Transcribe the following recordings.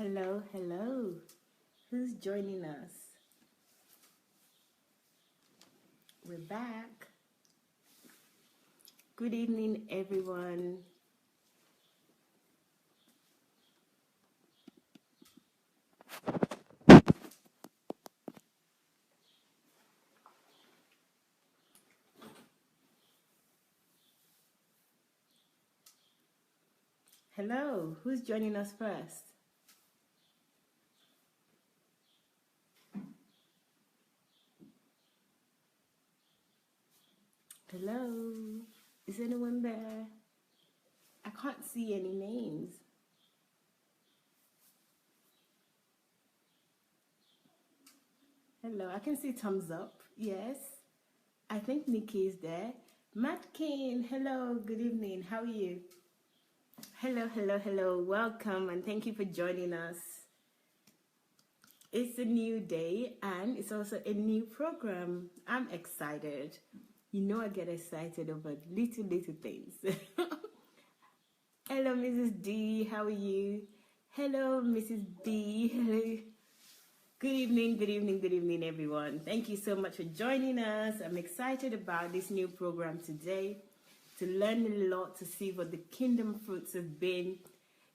Hello, hello. Who's joining us? We're back. Good evening, everyone. Hello, who's joining us first? Hello, is anyone there? I can't see any names. Hello, I can see thumbs up. Yes, I think Nikki is there. Matt Kane, hello, good evening. How are you? Hello, hello, hello. Welcome and thank you for joining us. It's a new day and it's also a new program. I'm excited. You know I get excited over little things. Hello, Mrs. D. How are you? Hello, Mrs. B. Hello. Good evening, good evening, good evening, everyone. Thank you so much for joining us. I'm excited about this new program today to learn a lot, to see what the kingdom fruits have been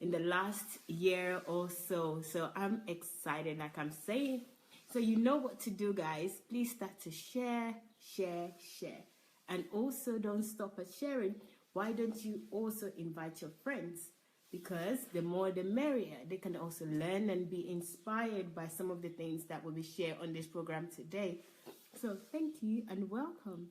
in the last year or so. So I'm excited, like I'm saying. So you know what to do, guys. Please start to share. And also don't stop at sharing. Why don't you also invite your friends? Because the more the merrier. They can also learn and be inspired by some of the things that will be shared on this program today. So thank you and welcome.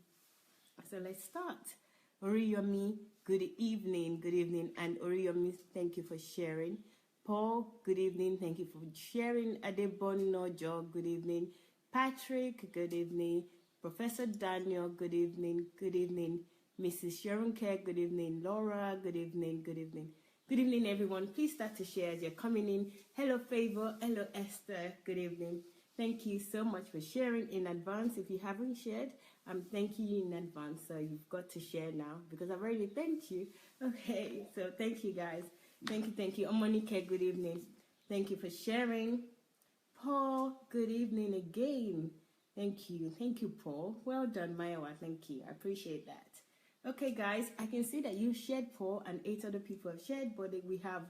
So let's start. Oriyomi, good evening, and Oriyomi, thank you for sharing. Paul, good evening, thank you for sharing. Adebonojo, good evening. Patrick, good evening. Professor Daniel, good evening. Mrs. Sharon Kerr, good evening. Laura, good evening. Good evening, everyone. Please start to share as you're coming in. Hello, Favor. Hello, Esther. Good evening. Thank you so much for sharing in advance. If you haven't shared, I'm thanking you in advance. So you've got to share now because I've already thanked you. Okay, so thank you, guys. Thank you. Omonike, good evening. Thank you for sharing. Paul, good evening again. Thank you, Paul. Well done, Mayawa. Thank you. I appreciate that. Okay, guys, I can see that you shared, Paul, and 8 other people have shared, but we have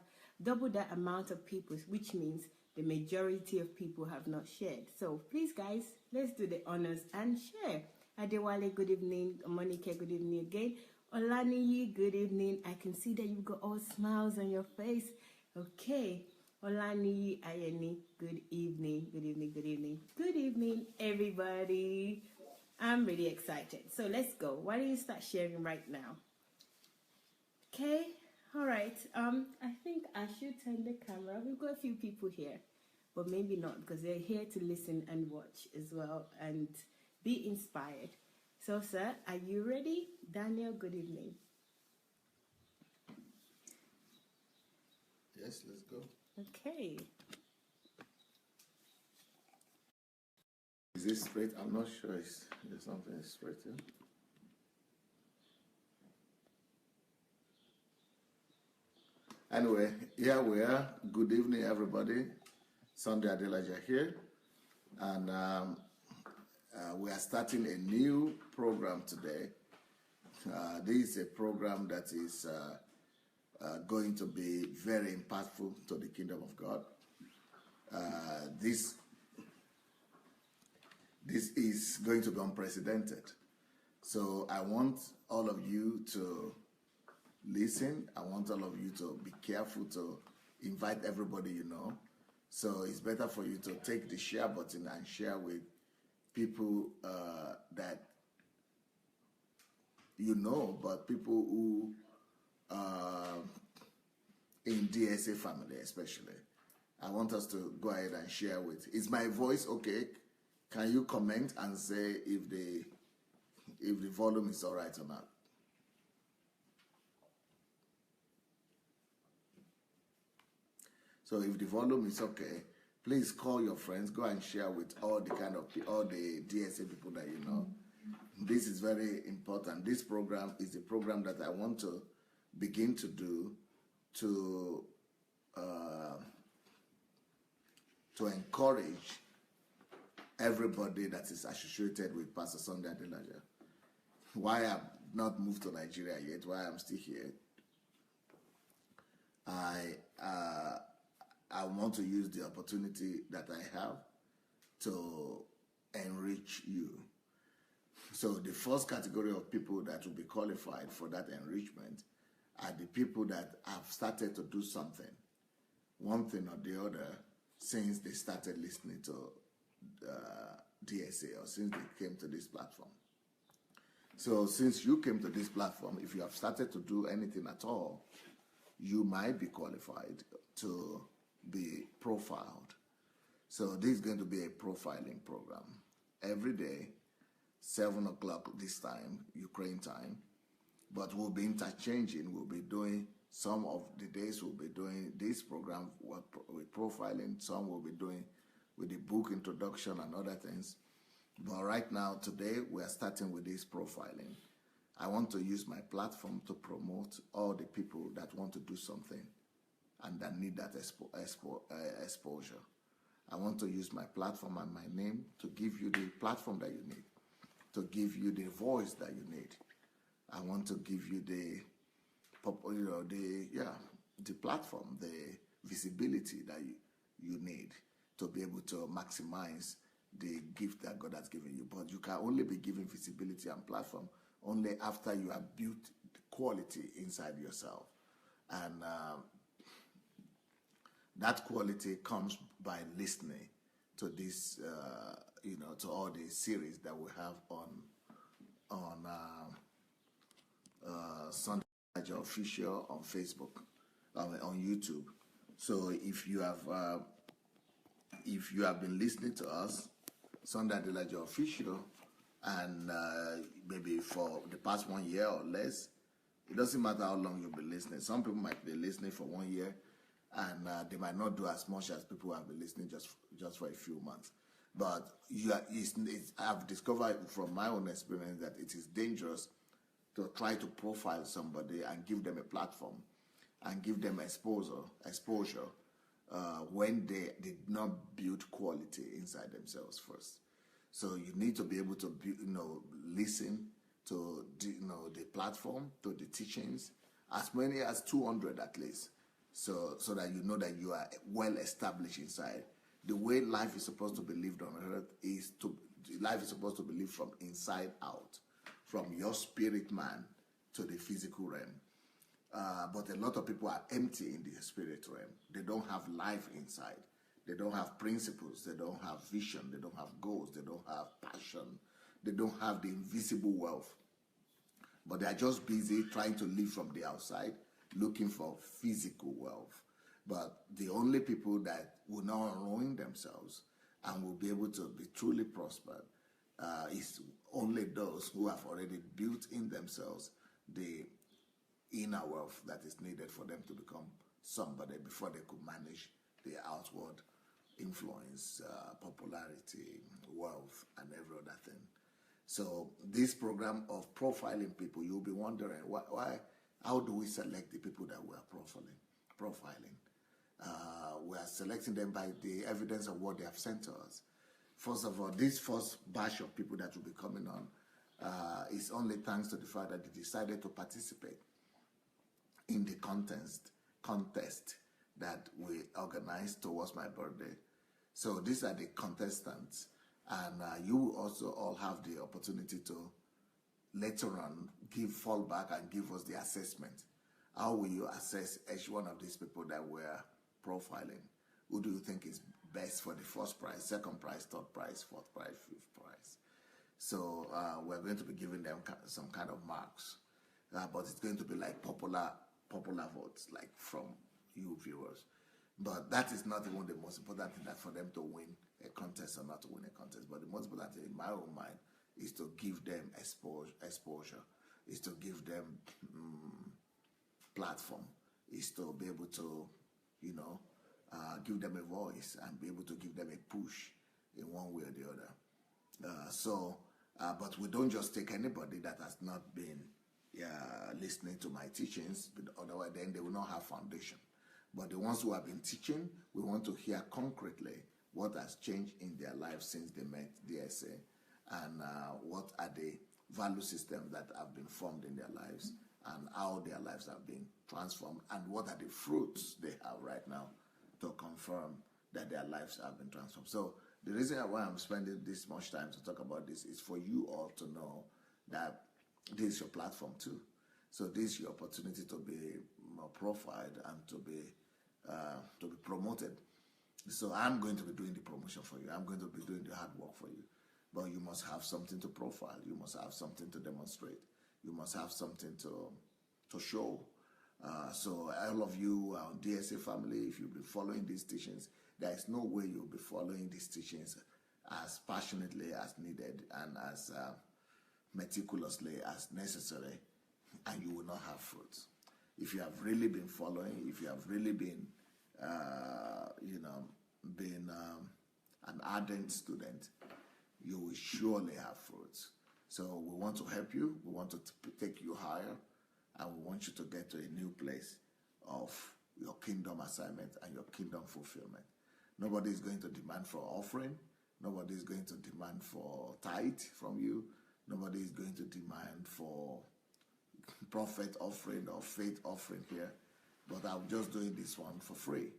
double that amount of people, which means the majority of people have not shared. So please, guys, let's do the honors and share. Adewale, good evening. Monica, good evening again. Olaniyi, good evening. I can see that you've got all smiles on your face. Okay. Olaniyi Ayeni, good evening. Good evening, everybody. I'm really excited. So let's go. Why don't you start sharing right now? Okay. All right. I think I should turn the camera. We've got a few people here, but maybe not because they're here to listen and watch as well and be inspired. So, sir, are you ready? Daniel, good evening. Yes, let's go. Okay. Is this straight? I'm not sure. There's something straight here. Anyway, here we are. Good evening, everybody. Sunday Adelaja here. And we are starting a new program today. This is a program that is going to be very impactful to the kingdom of God. This is going to be unprecedented. So I want all of you to listen. I want all of you to be careful to invite everybody you know. So it's better for you to take the share button and share with people that you know, but people who in DSA family especially. I want us to go ahead and share with. Is my voice okay? Can you comment and say if the volume is all right or not? So if the volume is okay, please call your friends, go and share with all the DSA people that you know. This is very important. This program is the program that I want to begin to do to to encourage everybody that is associated with Pastor Sunday Adelaja. Why I've not moved to Nigeria yet, why I'm still here, I want to use the opportunity that I have to enrich you. So the first category of people that will be qualified for that enrichment are the people that have started to do something, one thing or the other, since they started listening to DSA, or since they came to this platform. So since you came to this platform, if you have started to do anything at all, you might be qualified to be profiled. So this is going to be a profiling program. Every day, 7 o'clock this time, Ukraine time, but we'll be interchanging. We'll be doing, some of the days we'll be doing this program with profiling, some we'll be doing with the book introduction and other things. But right now, today, we are starting with this profiling. I want to use my platform to promote all the people that want to do something and that need that exposure. I want to use my platform and my name to give you the platform that you need, to give you the voice that you need. I want to give you the platform, the visibility that you need to be able to maximize the gift that God has given you. But you can only be given visibility and platform only after you have built the quality inside yourself. And that quality comes by listening to this, to all the series that we have on Sunday Official on Facebook, on YouTube. So if you have been listening to us, Sunday Adelaja Official, and maybe for the past 1 year or less, it doesn't matter how long you've been listening. Some people might be listening for 1 year, and they might not do as much as people who have been listening just for a few months. But I've discovered from my own experience that it is dangerous to try to profile somebody and give them a platform and give them exposure when they did not build quality inside themselves first. So you need to be able to listen to the platform, to the teachings, as many as 200 at least, so that you know that you are well established inside. The way life is supposed to be lived on earth life is supposed to be lived from inside out, from your spirit man to the physical realm. But a lot of people are empty in the spirit realm. They don't have life inside. They don't have principles. They don't have vision. They don't have goals. They don't have passion. They don't have the invisible wealth. But they are just busy trying to live from the outside, looking for physical wealth. But the only people that will not ruin themselves and will be able to be truly prospered is only those who have already built in themselves the inner wealth that is needed for them to become somebody before they could manage the outward influence, popularity, wealth, and every other thing. So this program of profiling people, you'll be wondering how do we select the people that we are profiling? We are selecting them by the evidence of what they have sent to us. First of all, this first batch of people that will be coming on is only thanks to the fact that they decided to participate in the contest that we organized towards my birthday. So these are the contestants, and you will also all have the opportunity to later on fall back and give us the assessment. How will you assess each one of these people that we're profiling? Who do you think is best for the first prize, second prize, third prize, fourth prize, fifth prize? So we're going to be giving them some kind of marks, but it's going to be like popular votes, like from you viewers. But that is not even the most important thing, that for them to win a contest or not to win a contest. But the most important thing in my own mind is to give them exposure, is to give them platform, is to be able to, give them a voice and be able to give them a push in one way or the other. But we don't just take anybody that has not been listening to my teachings, but otherwise then they will not have foundation. But the ones who have been teaching, we want to hear concretely what has changed in their lives since they met DSA, and what are the value systems that have been formed in their lives, and how their lives have been transformed, and what are the fruits they have right now to confirm that their lives have been transformed. So the reason why I'm spending this much time to talk about this is for you all to know that this is your platform too. So this is your opportunity to be profiled and to be promoted. So I'm going to be doing the promotion for you. I'm going to be doing the hard work for you. But you must have something to profile. You must have something to demonstrate. You must have something to show. So all of you on DSA family, if you've been following these teachings, there is no way you'll be following these teachings as passionately as needed and as meticulously as necessary, and you will not have fruits. If you have really been following, if you have really been, an ardent student, you will surely have fruits. So we want to help you. We want to take you higher, and we want you to get to a new place of your kingdom assignment and your kingdom fulfillment. Nobody is going to demand for offering. Nobody is going to demand for tithe from you. Nobody is going to demand for prophet offering or faith offering here. But I'm just doing this one for free.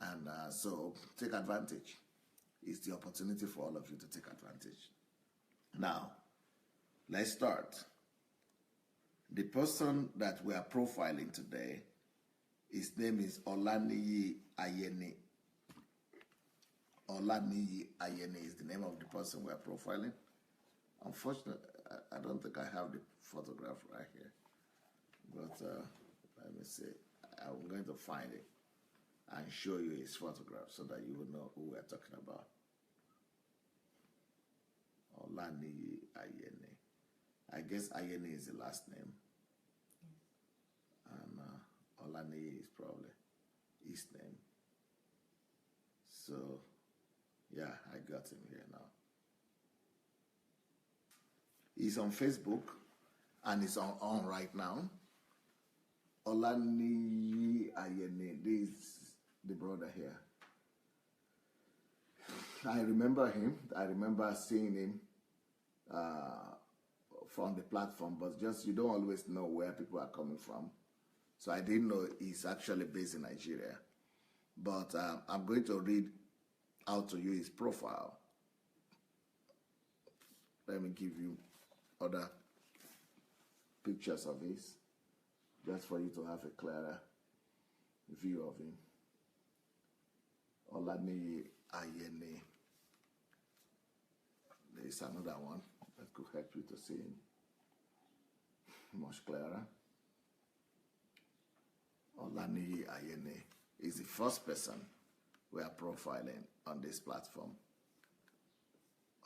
And so take advantage. It's the opportunity for all of you to take advantage. Now, let's start. The person that we are profiling today, his name is OLANIYI Ayeni. OLANIYI Ayeni is the name of the person we are profiling. Unfortunately, I don't think I have the photograph right here. But let me see. I'm going to find it and show you his photograph so that you will know who we're talking about. OLANIYI Ayeni. I guess Ayeni is the last name. And OLANIYI is probably his name. So, yeah, I got him here now. He's on Facebook and it's on right now. OLANIYI Ayeni, this is the brother here. I remember him. I remember seeing him from the platform, but just you don't always know where people are coming from. So I didn't know he's actually based in Nigeria. But I'm going to read out to you his profile. Let me give you other pictures of his, just for you to have a clearer view of him. OLANIYI Ayeni. There is another one that could help you to see him much clearer. OLANIYI Ayeni is the first person we are profiling on this platform.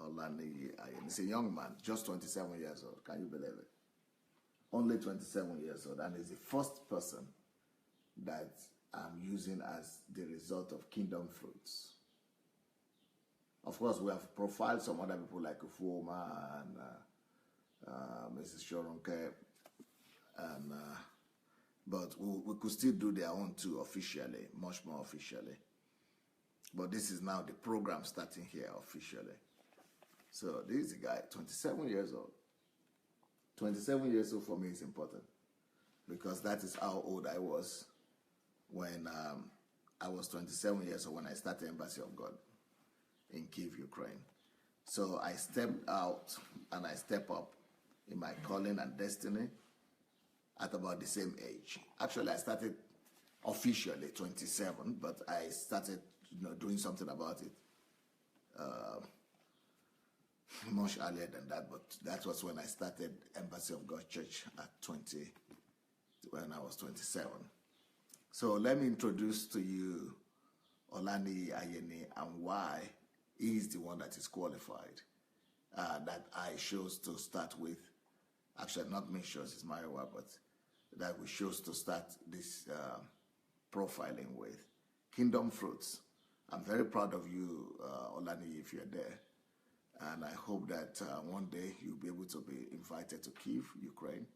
OLANIYI Ayeni. He's a young man, just 27 years old. Can you believe it? Only 27 years old, and is the first person that I'm using as the result of kingdom fruits. Of course, we have profiled some other people like Ufuoma and Mrs. Shoronke, and but we could still do their own too officially, much more officially. But this is now the program starting here officially. So this is the guy, 27 years old. 27 years old for me is important because that is how old I was when I was 27 years old when I started Embassy of God in Kyiv, Ukraine. So I stepped out and I stepped up in my calling and destiny at about the same age. Actually, I started officially 27, but I started doing something about it much earlier than that. But that was when I started Embassy of God Church at 20, when I was 27. So let me introduce to you OLANIYI Ayeni and why he is the one that is qualified, that I chose to start with. Actually, not me chose, it's my work, but that we chose to start this profiling with. Kingdom fruits. I'm very proud of you, OLANIYI, if you're there. And I hope that one day you'll be able to be invited to Kyiv, Ukraine.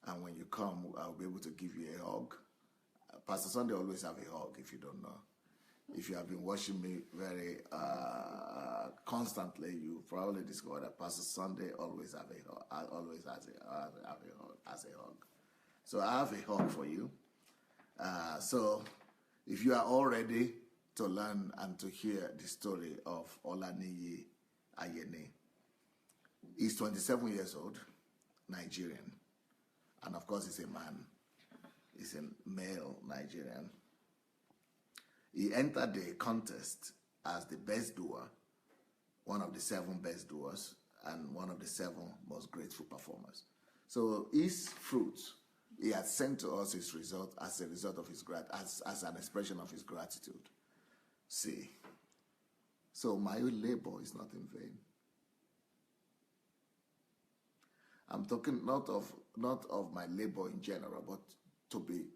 And when you come, I'll be able to give you a hug. Pastor Sunday always have a hug, if you don't know. If you have been watching me very constantly, you probably discovered that Pastor Sunday always has a hug. So I have a hug for you. So if you are all ready to learn and to hear the story of OLANIYI Ayeni, he's 27 years old, Nigerian, and of course he's a man. He's a male Nigerian. He entered the contest as the best doer, one of the 7 best doers, and one of the 7 most grateful performers. So his fruits, he had sent to us his result as a result of his as an expression of his gratitude. See, so my labor is not in vain. I'm talking not of my labor in general, but to be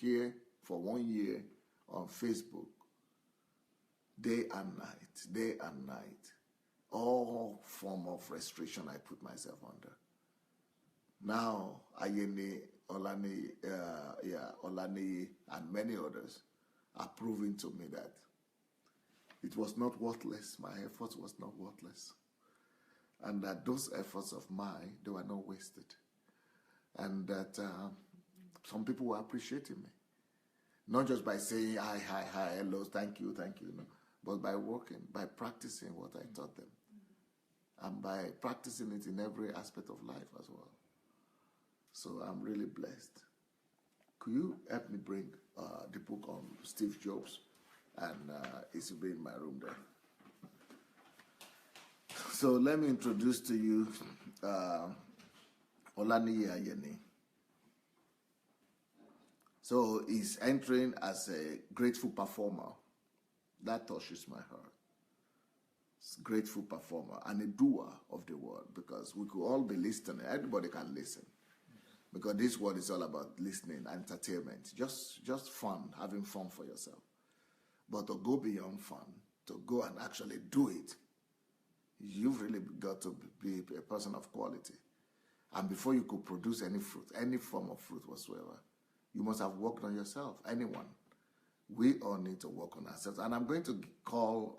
here for 1 year on Facebook, day and night, all form of restriction I put myself under. Now, Ayeni, OLANIYI, and many others are proving to me that it was not worthless. My effort was not worthless. And that those efforts of mine, they were not wasted. And that some people were appreciating me. Not just by saying hi, hello, thank you, no, but by working, by practicing what I taught them. And by practicing it in every aspect of life as well. So I'm really blessed. Could you help me bring the book on Steve Jobs? And it should be in my room there. So let me introduce to you OLANIYI Ayeni. So he's entering as a grateful performer. That touches my heart. Grateful performer and a doer of the word, because we could all be listening. Everybody can listen, because this word is all about listening, entertainment, just fun, having fun for yourself. But to go beyond fun, to go and actually do it, you've really got to be a person of quality. And before you could produce any fruit, any form of fruit whatsoever, you must have worked on yourself. Anyone. We all need to work on ourselves. And I'm going to call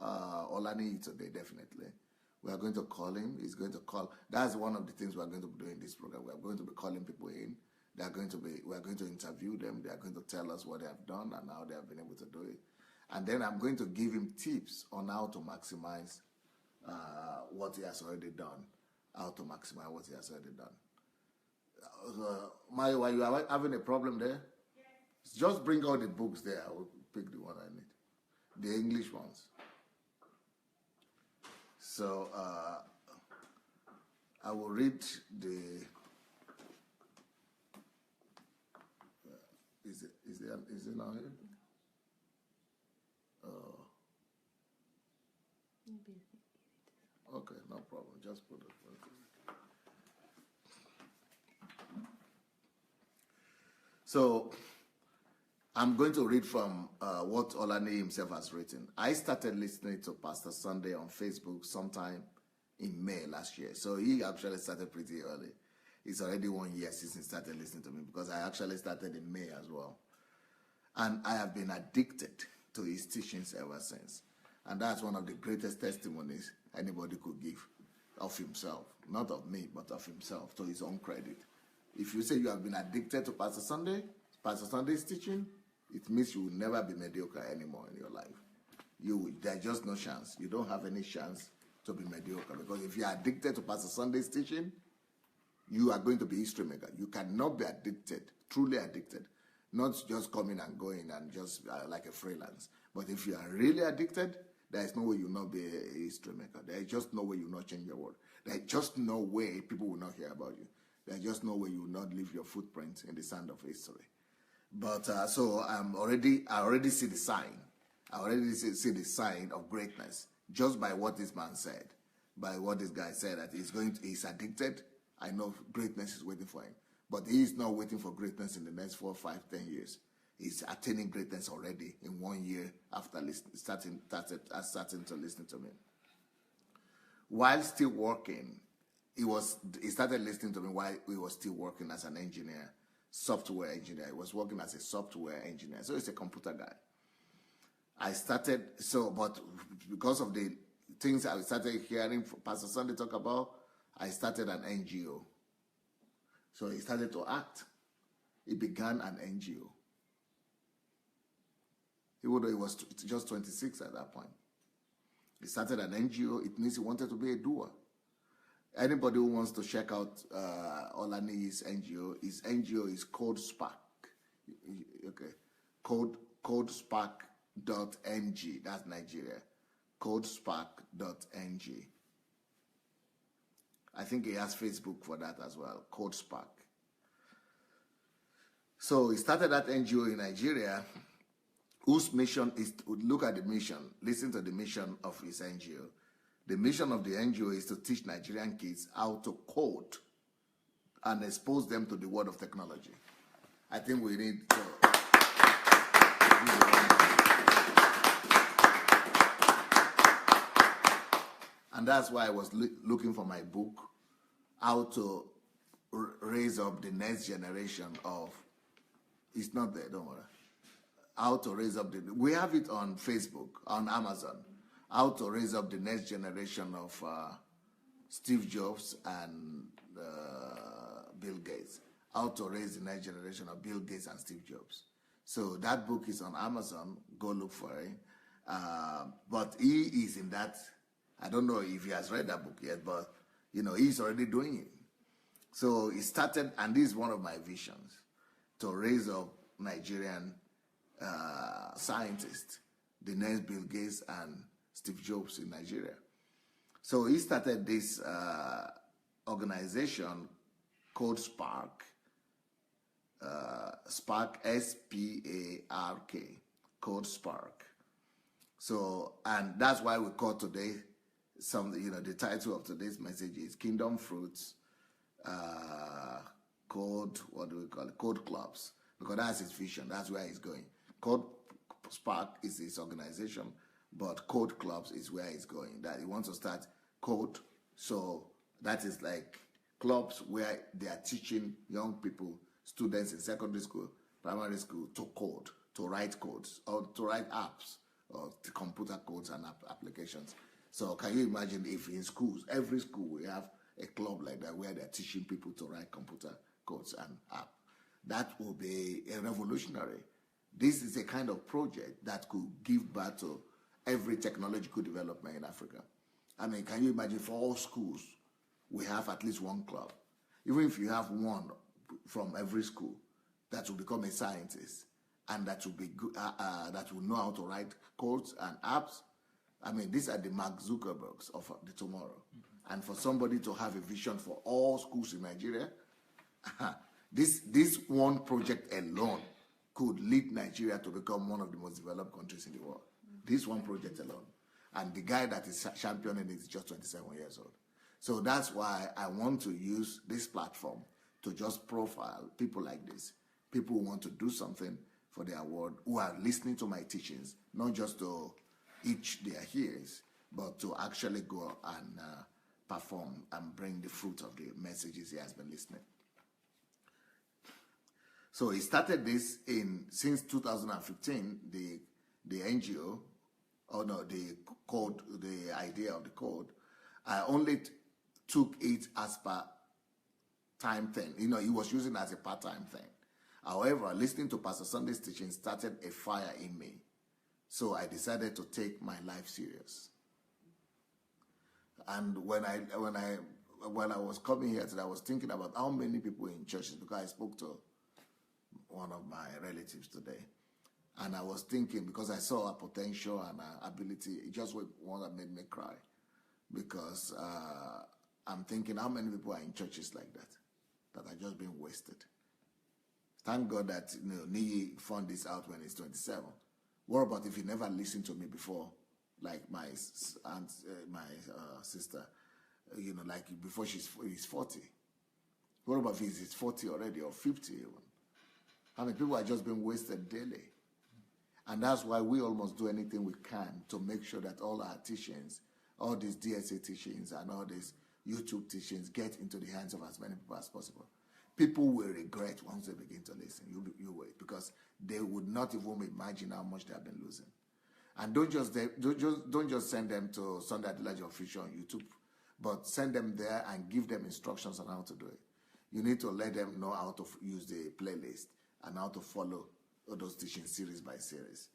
OLANIYI today, definitely. We are going to call him. He's going to call. That's one of the things we are going to be doing in this program. We are going to be calling people in. We are going to interview them. They are going to tell us what they have done and how they have been able to do it. And then I'm going to give him tips on how to maximize what he has already done. How to maximize what he has already done. Mayo, are you having a problem there? Yes. Just bring out the books there. I will pick the one I need. The English ones. So I will read the. Is it now here? Okay, no problem. Just put it. So I'm going to read from what OLANIYI himself has written. I started listening to Pastor Sunday on Facebook sometime in May last year. So he actually started pretty early. It's already 1 year since he started listening to me, because I actually started in May as well. And I have been addicted to his teachings ever since. And that's one of the greatest testimonies anybody could give of himself. Not of me, but of himself, to his own credit. If you say you have been addicted to Pastor Sunday's teaching, it means you will never be mediocre anymore in your life. There's just no chance. You don't have any chance to be mediocre, because if you are addicted to Pastor Sunday's teaching, you are going to be history maker. You cannot be addicted, truly addicted, not just coming and going and just like a freelance. But if you are really addicted, there is no way you will not be a history maker. There is just no way you will not change your world. There is just no way people will not hear about you. There's just no way you will not leave your footprint in the sand of history. But so I already see the sign. I already see the sign of greatness just by what this man said, by what this guy said, that he's addicted. I know greatness is waiting for him, but he is not waiting for greatness in the next 4, 5, 10 years. He's attaining greatness already in 1 year after starting to listen to me. While still working, he started listening to me while he was still working as an engineer, software engineer. He was working as a software engineer, so he's a computer guy. I started, but because of the things I started hearing Pastor Sunday talk about, I started an NGO. So he started to act. He began an NGO. Even though he was just 26 at that point. He started an NGO. It means he wanted to be a doer. Anybody who wants to check out OLANIYI's NGO, his NGO is Code Spark. Okay. Codespark.ng. That's Nigeria. Codespark.ng. I think he has Facebook for that as well. Code Spark. So he started that NGO in Nigeria, whose mission is to look at the mission, listen to the mission of his NGO. The mission of the NGO is to teach Nigerian kids how to code and expose them to the world of technology. I think we need to. And that's why I was looking for my book, How to Raise Up the Next Generation of. It's not there, don't worry. How to Raise Up the. We have it on Facebook, on Amazon. How to Raise Up the Next Generation of Steve Jobs and Bill Gates. How to Raise the Next Generation of Bill Gates and Steve Jobs. So that book is on Amazon. Go look for it. But he is in that. I don't know if he has read that book yet, but he's already doing it. So he started, and this is one of my visions, to raise up Nigerian scientists, the next Bill Gates and Steve Jobs in Nigeria. So he started this organization called Spark, Spark, S-P-A-R-K, called Spark. So, and that's why we call today, the title of today's message is Kingdom Fruits, Code, what do we call it? Code Clubs, because that's his vision, that's where he's going. Code Spark is his organization, but Code Clubs is where he's going. That he wants to start code, so that is like clubs where they are teaching young people, students in secondary school, primary school, to code, to write codes, or to write apps, or to computer codes and applications. So can you imagine if in schools, every school, we have a club like that where they're teaching people to write computer codes and app? That will be a revolutionary. This is a kind of project that could give birth to every technological development in Africa. I mean, can you imagine for all schools, we have at least one club? Even if you have one from every school, that will become a scientist and that will be good, that will know how to write codes and apps. I mean, these are the Mark Zuckerbergs of the tomorrow. Mm-hmm. And for somebody to have a vision for all schools in Nigeria, this one project alone could lead Nigeria to become one of the most developed countries in the world. Mm-hmm. This one project alone. And the guy that is championing it is just 27 years old. So that's why I want to use this platform to just profile people like this, people who want to do something for their world, who are listening to my teachings, not just to itch their ears, but to actually go and perform and bring the fruit of the messages he has been listening. So he started this since 2015, the NGO, the code, the idea of the code. I only took it as per time thing. He was using it as a part-time thing. However, listening to Pastor Sunday's teaching started a fire in me. So I decided to take my life serious. And when I was coming here today, I was thinking about how many people in churches, because I spoke to one of my relatives today. And I was thinking, because I saw her potential and her ability, it just was one that made me cry. Because I'm thinking, how many people are in churches like that are just being wasted? Thank God that Niyi found this out when he's 27. What about if he never listened to me before, like my aunt, my sister, like before he's 40? What about if he's 40 already, or 50 even? I mean, people are just being wasted daily. And that's why we almost do anything we can to make sure that all our teachings, all these DSA teachings and all these YouTube teachings get into the hands of as many people as possible. People will regret once they begin to listen. You wait, because they would not even imagine how much they have been losing. And don't just send them to Sunday Adelaja Official on YouTube, but send them there and give them instructions on how to do it. You need to let them know how to use the playlist and how to follow all those teaching series by series.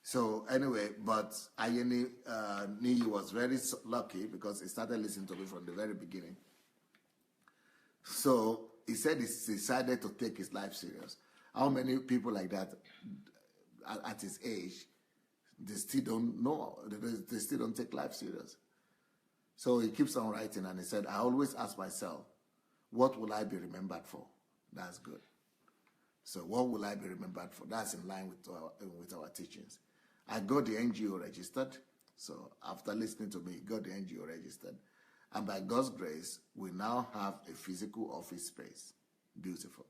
So anyway, but OLANIYI was very lucky because he started listening to me from the very beginning. So he said he decided to take his life serious. How many people like that at his age, they still don't know, they still don't take life serious? So he keeps on writing and he said, I always ask myself, what will I be remembered for? That's good. So what will I be remembered for? That's in line with our teachings. I got the NGO registered. So after listening to me, got the NGO registered. And by God's grace, we now have a physical office space. Beautiful.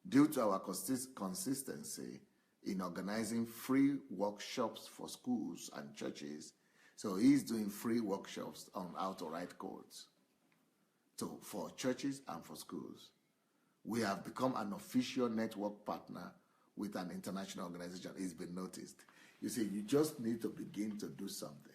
Due to our consistency in organizing free workshops for schools and churches, so he's doing free workshops on how to write codes for churches and for schools. We have become an official network partner with an international organization. It's been noticed. You see, you just need to begin to do something.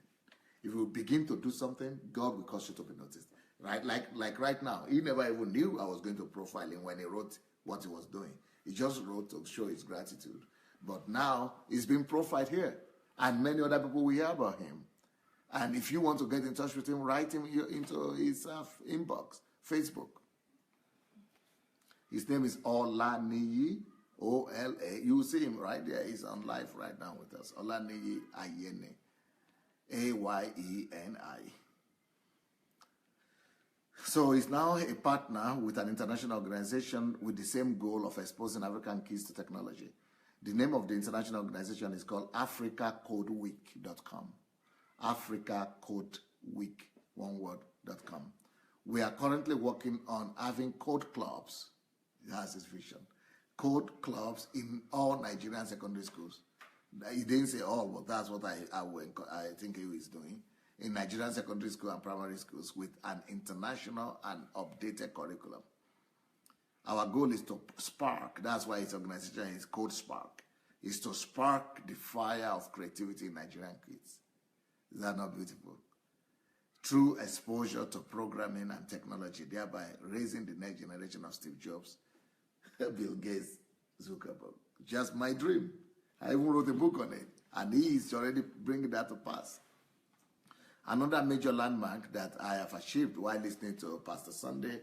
If you begin to do something, God will cause you to be noticed. Right? Like right now, he never even knew I was going to profile him when he wrote what he was doing. He just wrote to show his gratitude. But now, he's been profiled here. And many other people will hear about him. And if you want to get in touch with him, write him into his inbox, Facebook. His name is OLANIYI, O-L-A. You will see him right there. He's on live right now with us. OLANIYI Ayeni, A-Y-E-N-I. So he's now a partner with an international organization with the same goal of exposing African kids to technology. The name of the international organization is called AfricaCodeWeek.com. AfricaCodeWeek, one word.com. We are currently working on having code clubs. That's his vision. Code clubs in all Nigerian secondary schools. He didn't say all, but that's what I think he is doing. In Nigerian secondary school and primary schools with an international and updated curriculum. Our goal is to spark, that's why his organization is Code Spark, is to spark the fire of creativity in Nigerian kids. Is that not beautiful? Through exposure to programming and technology, thereby raising the next generation of Steve Jobs, Bill Gates, Zuckerberg. Just my dream. I even wrote a book on it, and he is already bringing that to pass. Another major landmark that I have achieved while listening to Pastor Sunday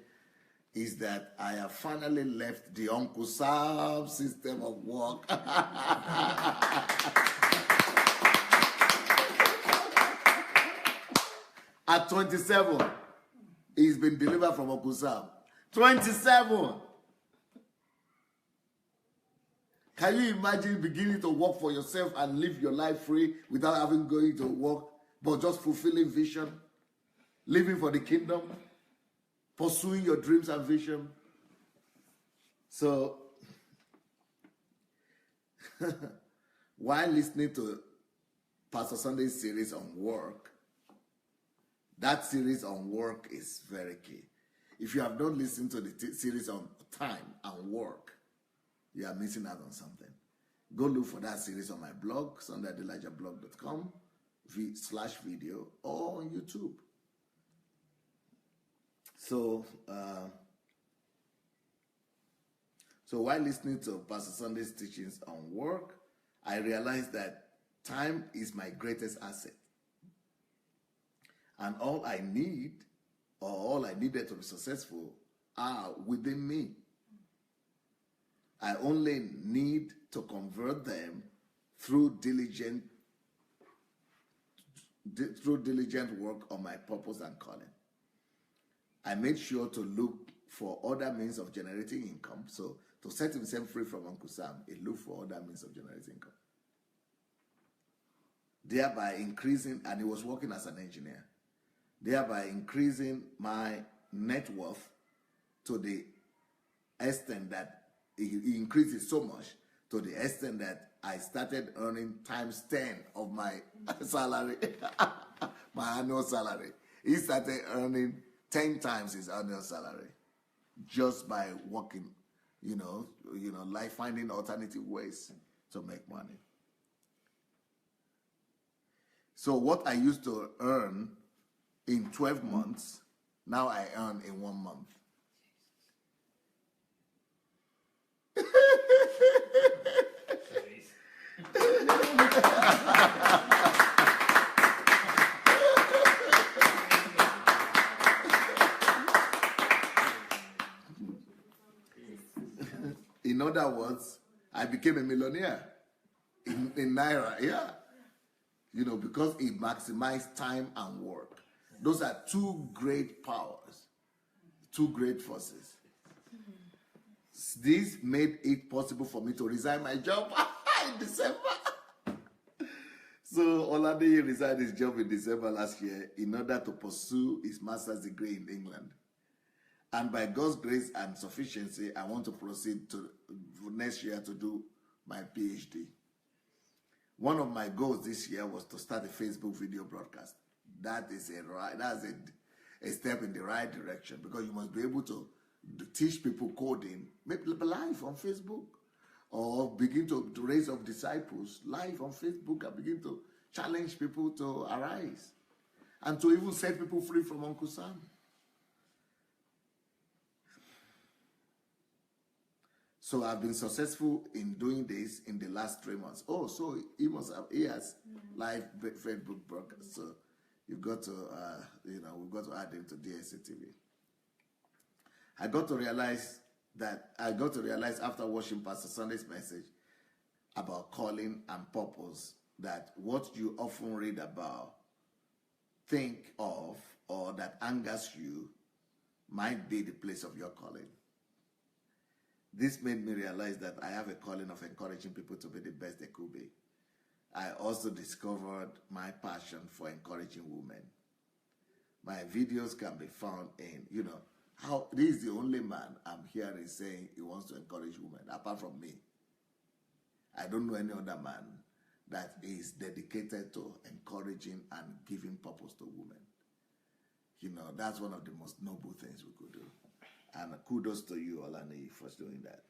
is that I have finally left the Uncle Sam system of work. At 27, he's been delivered from Uncle Sam. 27! Can you imagine beginning to work for yourself and live your life free without having going to work, but just fulfilling vision, living for the kingdom, pursuing your dreams and vision? So, while listening to Pastor Sunday's series on work, that series on work is very key. If you have not listened to the series on time and work, you are missing out on something. Go look for that series on my blog, sundayadelajablog.com/video, or on YouTube. So while listening to Pastor Sunday's teachings on work, I realized that time is my greatest asset. And all I need, or all I needed to be successful, are within me. I only need to convert them through diligent work on my purpose and calling. I made sure to look for other means of generating income. So to set himself free from Uncle Sam, he looked for other means of generating income. Thereby increasing, and he was working as an engineer, thereby increasing my net worth to the extent that he increased it so much to the extent that I started earning times 10 of my salary, my annual salary. He started earning 10 times his annual salary just by working, like finding alternative ways to make money. So what I used to earn in 12 months, now I earn in 1 month. In other words, I became a millionaire in Naira, yeah. You know, because it maximized time and work. Those are two great powers, two great forces. This made it possible for me to resign my job in December. So OLANIYI resigned his job in December last year in order to pursue his master's degree in England. And by God's grace and sufficiency, I want to proceed to next year to do my PhD. One of my goals this year was to start a Facebook video broadcast. That's a step in the right direction, because you must be able to teach people coding, maybe live on Facebook, or begin to raise up disciples live on Facebook and begin to challenge people to arise and to even set people free from Uncle Sam. So I've been successful in doing this in the last 3 months. Oh, so he has live Facebook broadcast. So you've got to, we've got to add him to DSA TV. I got to realize after watching Pastor Sunday's message about calling and purpose, that what you often read about, think of, or that angers you might be the place of your calling. This made me realize that I have a calling of encouraging people to be the best they could be. I also discovered my passion for encouraging women. My videos can be found in, how this is the only man I'm hearing saying he wants to encourage women, apart from me. I don't know any other man that is dedicated to encouraging and giving purpose to women. That's one of the most noble things we could do. And kudos to you, OLANIYI, for doing that.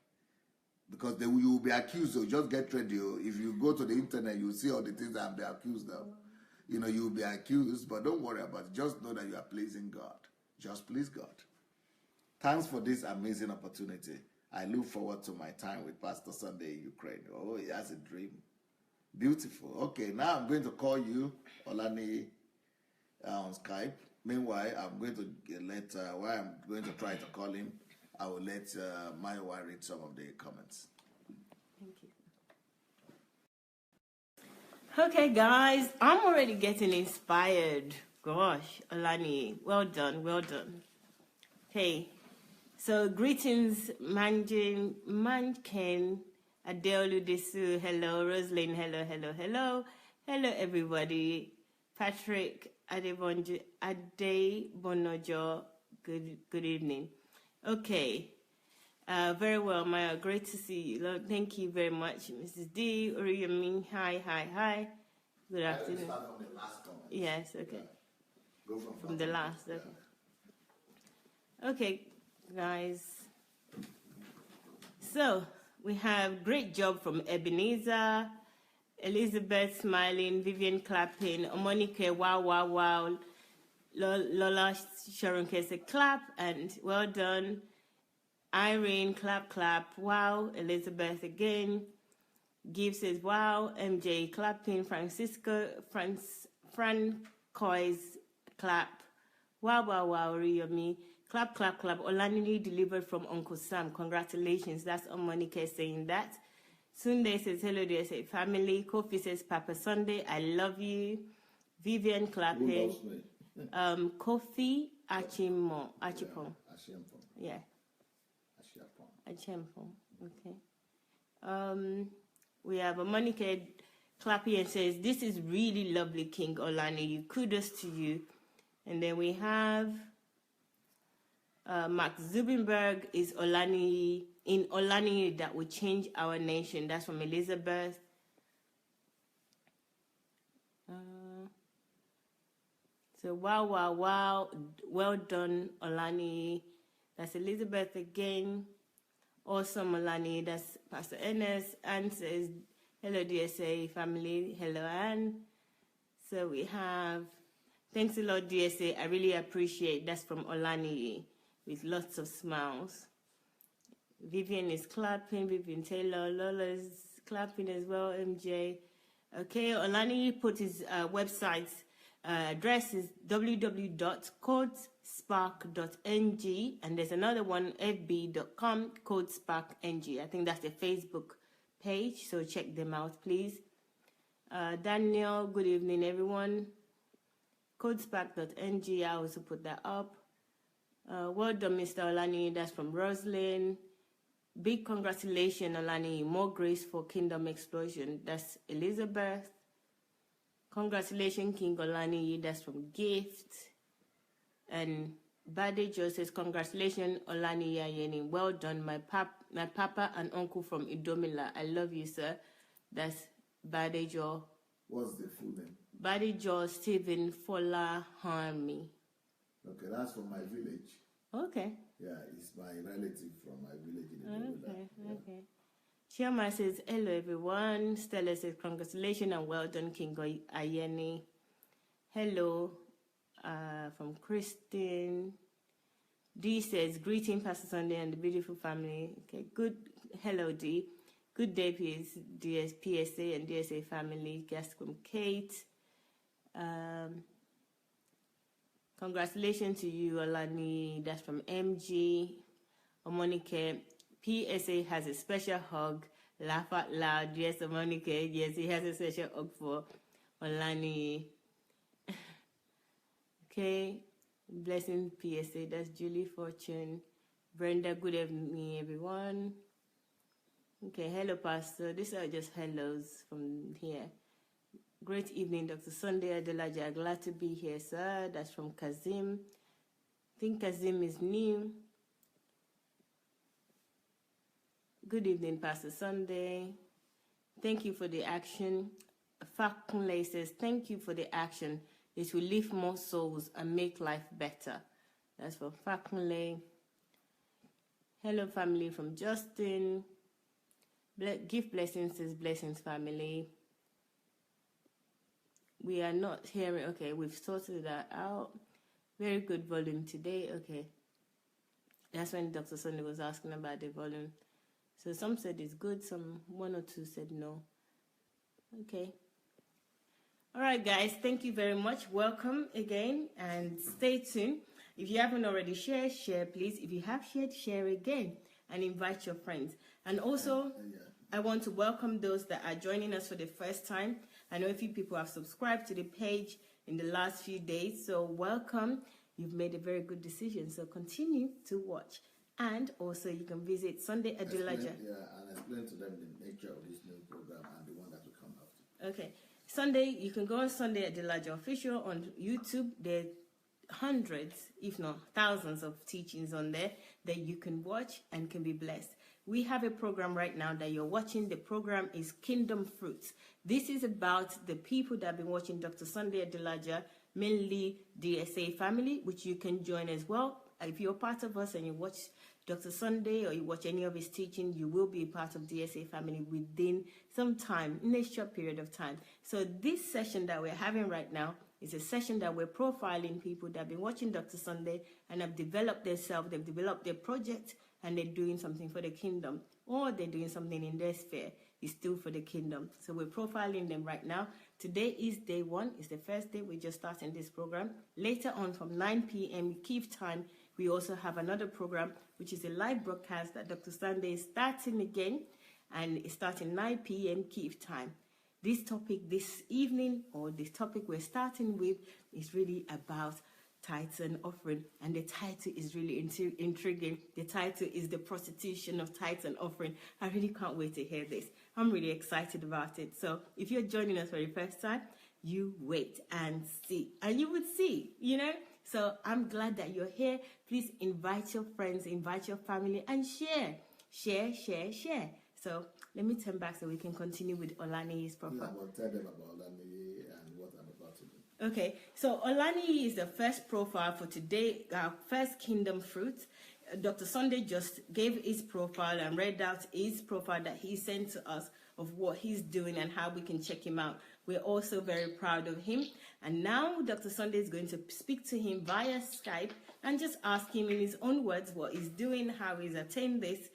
Because you will be accused, so just get ready. If you go to the internet, you'll see all the things that I'm being accused of. You'll be accused, but don't worry about it. Just know that you are pleasing God. Just please God. Thanks for this amazing opportunity. I look forward to my time with Pastor Sunday in Ukraine. Oh, he has a dream. Beautiful. Okay, now I'm going to call you, OLANIYI, on Skype. Meanwhile, I'm going to while I'm going to try to call him, I will let Maiwa read some of the comments. Thank you. Okay, guys, I'm already getting inspired. Gosh, OLANIYI, well done, well done. Okay, so greetings, Manjin, Manken, Adeolu Desu, hello, Rosalind, hello, hello, hello, hello, everybody. Patrick Adebonojo, good evening. Okay, very well, Maya. Great to see you. Thank you very much, Mrs. D. Uriyamin. Hi. Good afternoon. Start from the last comment. Yes. Okay. Yeah. Go from the last. Okay. Yeah. Okay, guys. So we have great job from Ebenezer. Elizabeth smiling, Vivian clapping, Omonike wow, Lola Sharon Kese clap, and well done. Irene clap, wow. Elizabeth again. Give says wow. MJ clapping, Francois clap, wow, Riyomi. Clap. OLANIYI delivered from Uncle Sam. Congratulations. That's Omonike saying that. Sunday says, hello, dear say family. Kofi says, Papa Sunday, I love you. Vivian clapping. Kofi Achipon. Yeah. Achipon. Okay. We have a Monica clapping and says, this is really lovely, King OLANIYI. Kudos to you. And then we have Mark Zubenberg is OLANIYI. In OLANIYI that will change our nation. That's from Elizabeth. So wow. Well done, OLANIYI. That's Elizabeth again. Awesome, OLANIYI. That's Pastor Ernest. Anne says, hello, DSA family. Hello, Anne. So we have, thanks a lot, DSA. I really appreciate. That's from OLANIYI with lots of smiles. Vivian is clapping. Vivian Taylor. Lola's clapping as well. MJ. Okay, OLANIYI put his website's address is www.codespark.ng, and there's another one, fb.com, codesparkng. I think that's the Facebook page, so check them out, please. Daniel, good evening, everyone. Codespark.ng, I also put that up. Well done, Mr. OLANIYI. That's from Roslyn. Big congratulations, OLANIYI. More grace for Kingdom Explosion. That's Elizabeth. Congratulations, King OLANIYI. That's from Gift. And Badejo says, congratulations, OLANIYI Ayeni. Well done, my papa and uncle from Idomila. I love you, sir. That's Badejo. What's the full name? Badejo Stephen Fola Harmy. Okay, that's from my village. Okay. Yeah, it's my relative from my village in Idomila. Okay, okay. Chioma says, hello everyone. Stella says, congratulations and well done, King Ayeni. Hello, from Christine. D says, greeting Pastor Sunday and the beautiful family. Okay, good. Hello, D. Good day, PSA and DSA family. Guest from Kate. Congratulations to you, OLANIYI. That's from MG. Omonike. PSA has a special hug. Laugh out loud. Yes, Omonike. Yes, he has a special hug for OLANIYI. Okay. Blessing PSA. That's Julie Fortune. Brenda, good evening, everyone. Okay, hello, Pastor. These are just hellos from here. Great evening, Dr. Sunday Adelaja. Glad to be here, sir. That's from Kazim. I think Kazim is new. Good evening, Pastor Sunday. Thank you for the action. Fakunle says, thank you for the action. It will lift more souls and make life better. That's from Fakunle. Hello, family from Justin. Give blessings, says blessings, family. We are not hearing. Okay, we've sorted that out. Very good volume today. Okay. That's when Dr. Sunday was asking about the volume. So some said it's good, some one or two said no. Okay. All right, guys. Thank you very much. Welcome again and stay tuned. If you haven't already shared, share, please. If you have shared, share again and invite your friends. And also, I want to welcome those that are joining us for the first time. I know a few people have subscribed to the page in the last few days, so welcome. You've made a very good decision, so continue to watch. And also, you can visit Sunday Adelaja. And explain to them the nature of this new program and the one that will come after. Okay. Sunday, you can go on Sunday Adelaja Official on YouTube. There are hundreds, if not thousands, of teachings on there that you can watch and can be blessed. We have a program right now that you're watching. The program is Kingdom Fruits. This is about the people that have been watching Dr. Sunday Adelaja, mainly DSA family, which you can join as well. If you're part of us and you watch Dr. Sunday or you watch any of his teaching, you will be a part of DSA family within some time, in a short period of time. So this session that we're having right now is a session that we're profiling people that have been watching Dr. Sunday and have developed themselves, they've developed their project, and they're doing something for the kingdom, or they're doing something in their sphere. It's still for the kingdom. So we're profiling them right now. Today is day one. It's the first day. We're just starting this program. Later on from 9 p.m. Kyiv time, we also have another program, which is a live broadcast that Dr. Sunday is starting again, and it's starting 9 p.m. Kyiv time. This topic this evening, or this topic we're starting with, is really about tithes and offering, and the title is really intriguing. The title is The Prostitution of Tithes and Offering. I really can't wait to hear this. I'm really excited about it. So if you're joining us for the first time, you wait and see, and you would see, So I'm glad that you're here. Please invite your friends, invite your family, and share. So let me turn back so we can continue with OLANIYI's profile. Yeah, well, tell them about OLANIYI and what I'm about to do. Okay, so OLANIYI is the first profile for today, our first Kingdom Fruit. Dr. Sunday just gave his profile and read out his profile that he sent to us of what he's doing and how we can check him out. We're also very proud of him. And now Dr. Sunday is going to speak to him via Skype and just ask him in his own words what he's doing, how he's attained this.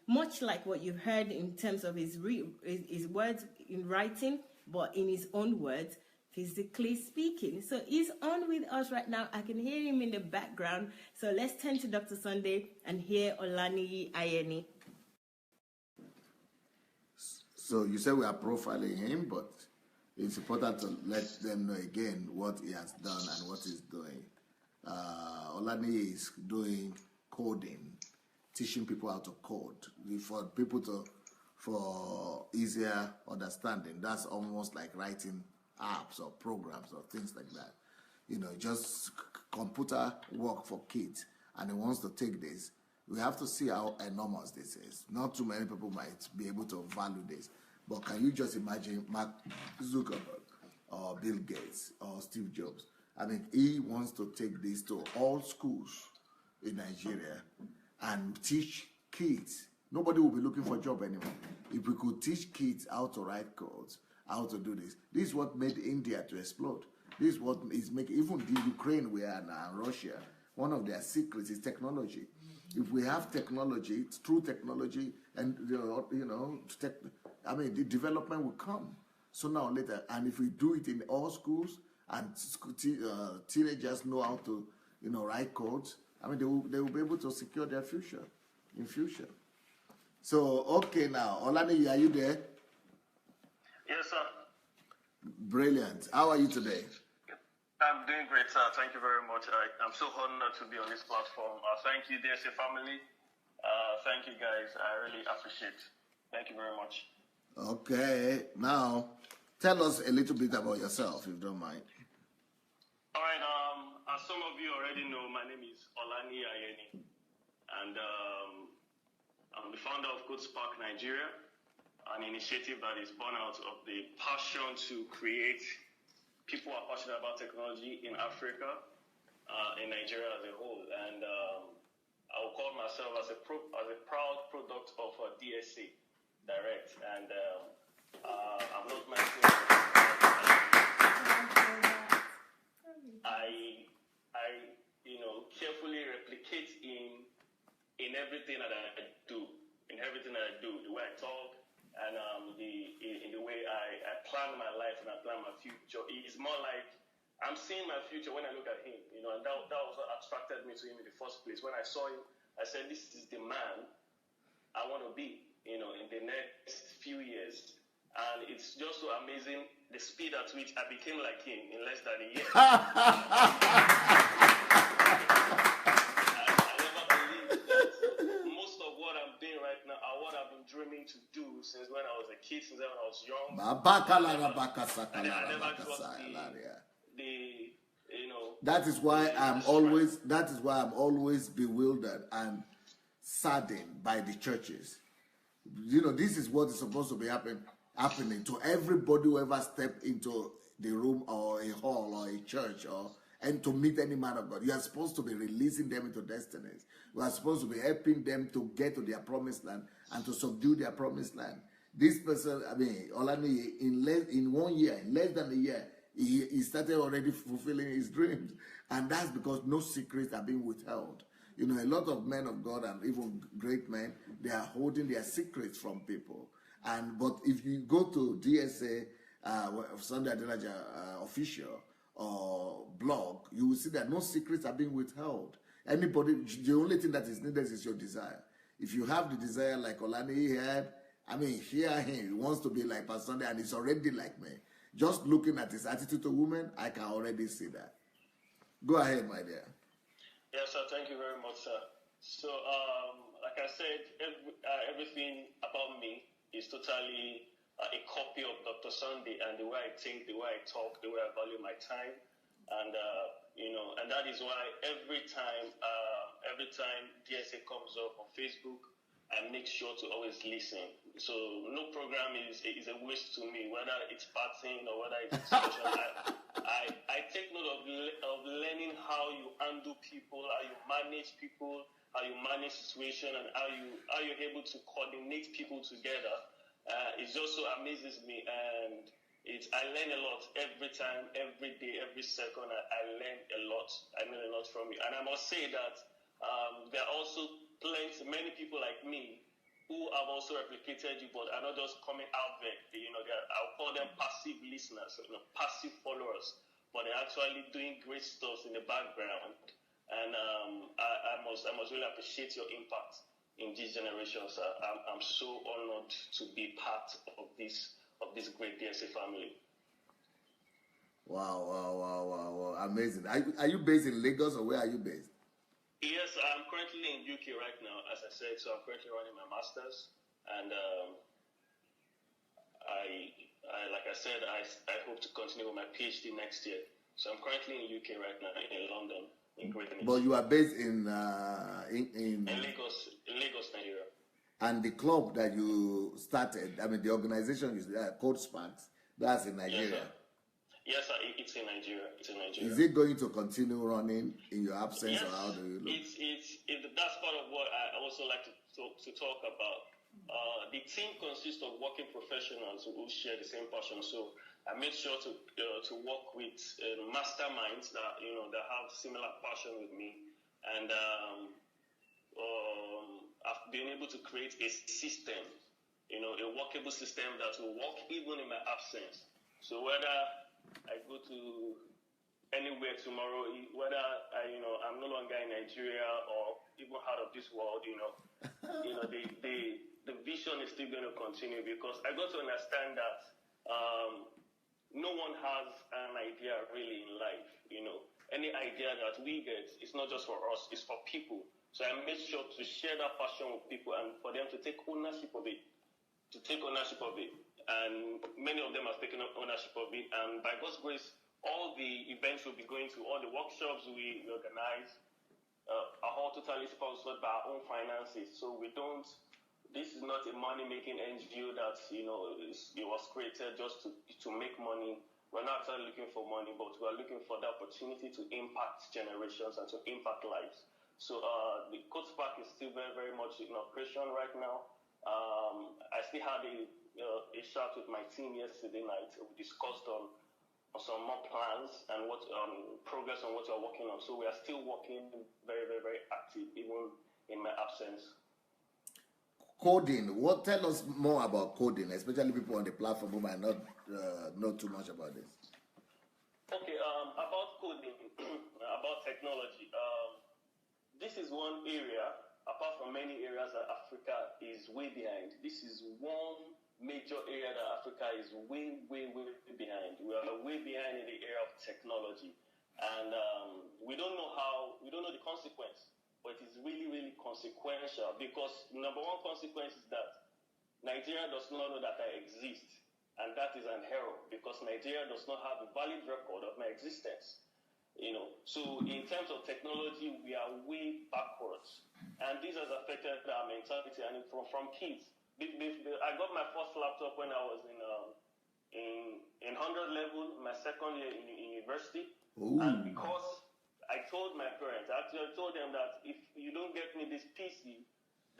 Much like what you've heard in terms of his words in writing, but in his own words, physically speaking. So he's on with us right now. I can hear him in the background. So let's turn to Dr. Sunday and hear OLANIYI Ayeni. So you said we are profiling him, but it's important to let them know again what he has done and what he's doing. OLANIYI is doing coding, teaching people how to code for people for easier understanding. That's almost like writing apps or programs or things like that. Just computer work for kids, and he wants to take this. We have to see how enormous this is. Not too many people might be able to value this, but can you just imagine Mark Zuckerberg or Bill Gates or Steve Jobs? I mean, he wants to take this to all schools in Nigeria and teach kids. Nobody will be looking for a job anymore. If we could teach kids how to write codes, how to do this. This is what made India to explode. This is what is making even the Ukraine we are now, and Russia. One of their secrets is technology. If we have technology, true technology, and the development will come sooner or later. And if we do it in all schools and teenagers know how to, write codes, they will be able to secure their future in future. So, okay, now, OLANIYI, are you there? Yes, sir. Brilliant. How are you today? I'm doing great, sir. Thank you very much. I'm so honored to be on this platform. Thank you, DSA family. Thank you, guys. I really appreciate it. Thank you very much. Okay. Now, tell us a little bit about yourself, if you don't mind. All right. As some of you already know, my name is OLANIYI Ayeni, and I'm the founder of CodeSpark Nigeria, an initiative that is born out of the passion to create people who are passionate about technology in Africa, in Nigeria as a whole. And I will call myself as a proud product of DSA Direct. And I'm not mentioning I carefully replicate in everything that I do, the way I talk, and in the way I plan my life and I plan my future. It's more like I'm seeing my future when I look at him, and that was what attracted me to him in the first place. When I saw him, I said, this is the man I want to be, in the next few years. And it's just so amazing the speed at which I became like him in less than a year. I never believed that most of what I'm doing right now are what I've been dreaming to do since when I was a kid, since when I was young. And I never got That is why I'm always bewildered and saddened by the churches. This is what is supposed to be happening to everybody who ever stepped into the room or a hall or a church and to meet any man of God. You are supposed to be releasing them into destinies. You are supposed to be helping them to get to their promised land and to subdue their promised land. This person, OLANIYI, in 1 year, in less than a year, he started already fulfilling his dreams. And that's because no secrets are being withheld. A lot of men of God and even great men, they are holding their secrets from people. But if you go to DSA, Sunday Adelaja official or blog, you will see that no secrets are being withheld. The only thing that is needed is your desire. If you have the desire like OLANIYI had, hear him. He wants to be like Pastor Sunday, and he's already like me. Just looking at his attitude to women, I can already see that. Go ahead, my dear. Yes, sir. Thank you very much, sir. So, like I said, everything about me is totally a copy of Dr. Sunday, and the way I think, the way I talk, the way I value my time, and and that is why every time DSA comes up on Facebook, I make sure to always listen. So no program is a waste to me, whether it's partying or whether it's discussion. I take note of learning how you handle people, how you manage people, how you manage situation, and how you're able to coordinate people together. It just so amazes me, and I learn a lot every time, every day, every second. I learn a lot. I learn a lot from you. And I must say that there are also many people like me who have also replicated you, but are not just coming out there. I'll call them passive listeners, passive followers, but they're actually doing great stuff in the background. And I must really appreciate your impact in this generation, sir. I'm so honored to be part of this great DSA family. Wow. Amazing. Are you based in Lagos, or where are you based? Yes, I'm currently in UK right now, as I said. So I'm currently running my master's, and like I said, I hope to continue with my PhD next year. So I'm currently in UK right now, in London, in Great Britain. But you are based in Lagos, Nigeria. And the club that you started, I mean, the organization is Code Sparks. That's in Nigeria. Yes, sir. It's in Nigeria. Is it going to continue running in your absence, yes, or how do you look? That's part of what I also like to talk about. The team consists of working professionals who share the same passion. So I made sure to work with masterminds that have similar passion with me, and I've been able to create a system, a workable system that will work even in my absence. So whether I go to anywhere tomorrow, whether I'm no longer in Nigeria or even out of this world, the vision is still going to continue, because I got to understand that no one has an idea really in life. Any idea that we get, it's not just for us, it's for people. So I made sure to share that passion with people and for them to take ownership of it. And many of them have taken ownership of it. And by God's grace, all the events we'll be going to, all the workshops we organize, are all totally sponsored by our own finances. So this is not a money-making NGO that, it was created just to make money. We're not actually looking for money, but we're looking for the opportunity to impact generations and to impact lives. So the Code Spark is still very, very much in operation right now. I still had a chat with my team yesterday night. We discussed on some more plans and progress on what we're working on. So we are still working very, very, very active, even in my absence. Coding. Tell us more about coding, especially people on the platform who might not know too much about this. Okay, about coding, about technology. This is one area, apart from many areas that Africa is way behind. This is one major area that Africa is way, way, way behind. We are way behind in the area of technology. And we don't know the consequence. But it's really, really consequential, because number one consequence is that Nigeria does not know that I exist. And that is an error, because Nigeria does not have a valid record of my existence. So in terms of technology, we are way backwards. And this has affected our mentality, and from kids. I got my first laptop when I was in 100 level, my second year in university. Ooh. And because I told my parents, I told them that if you don't get me this PC,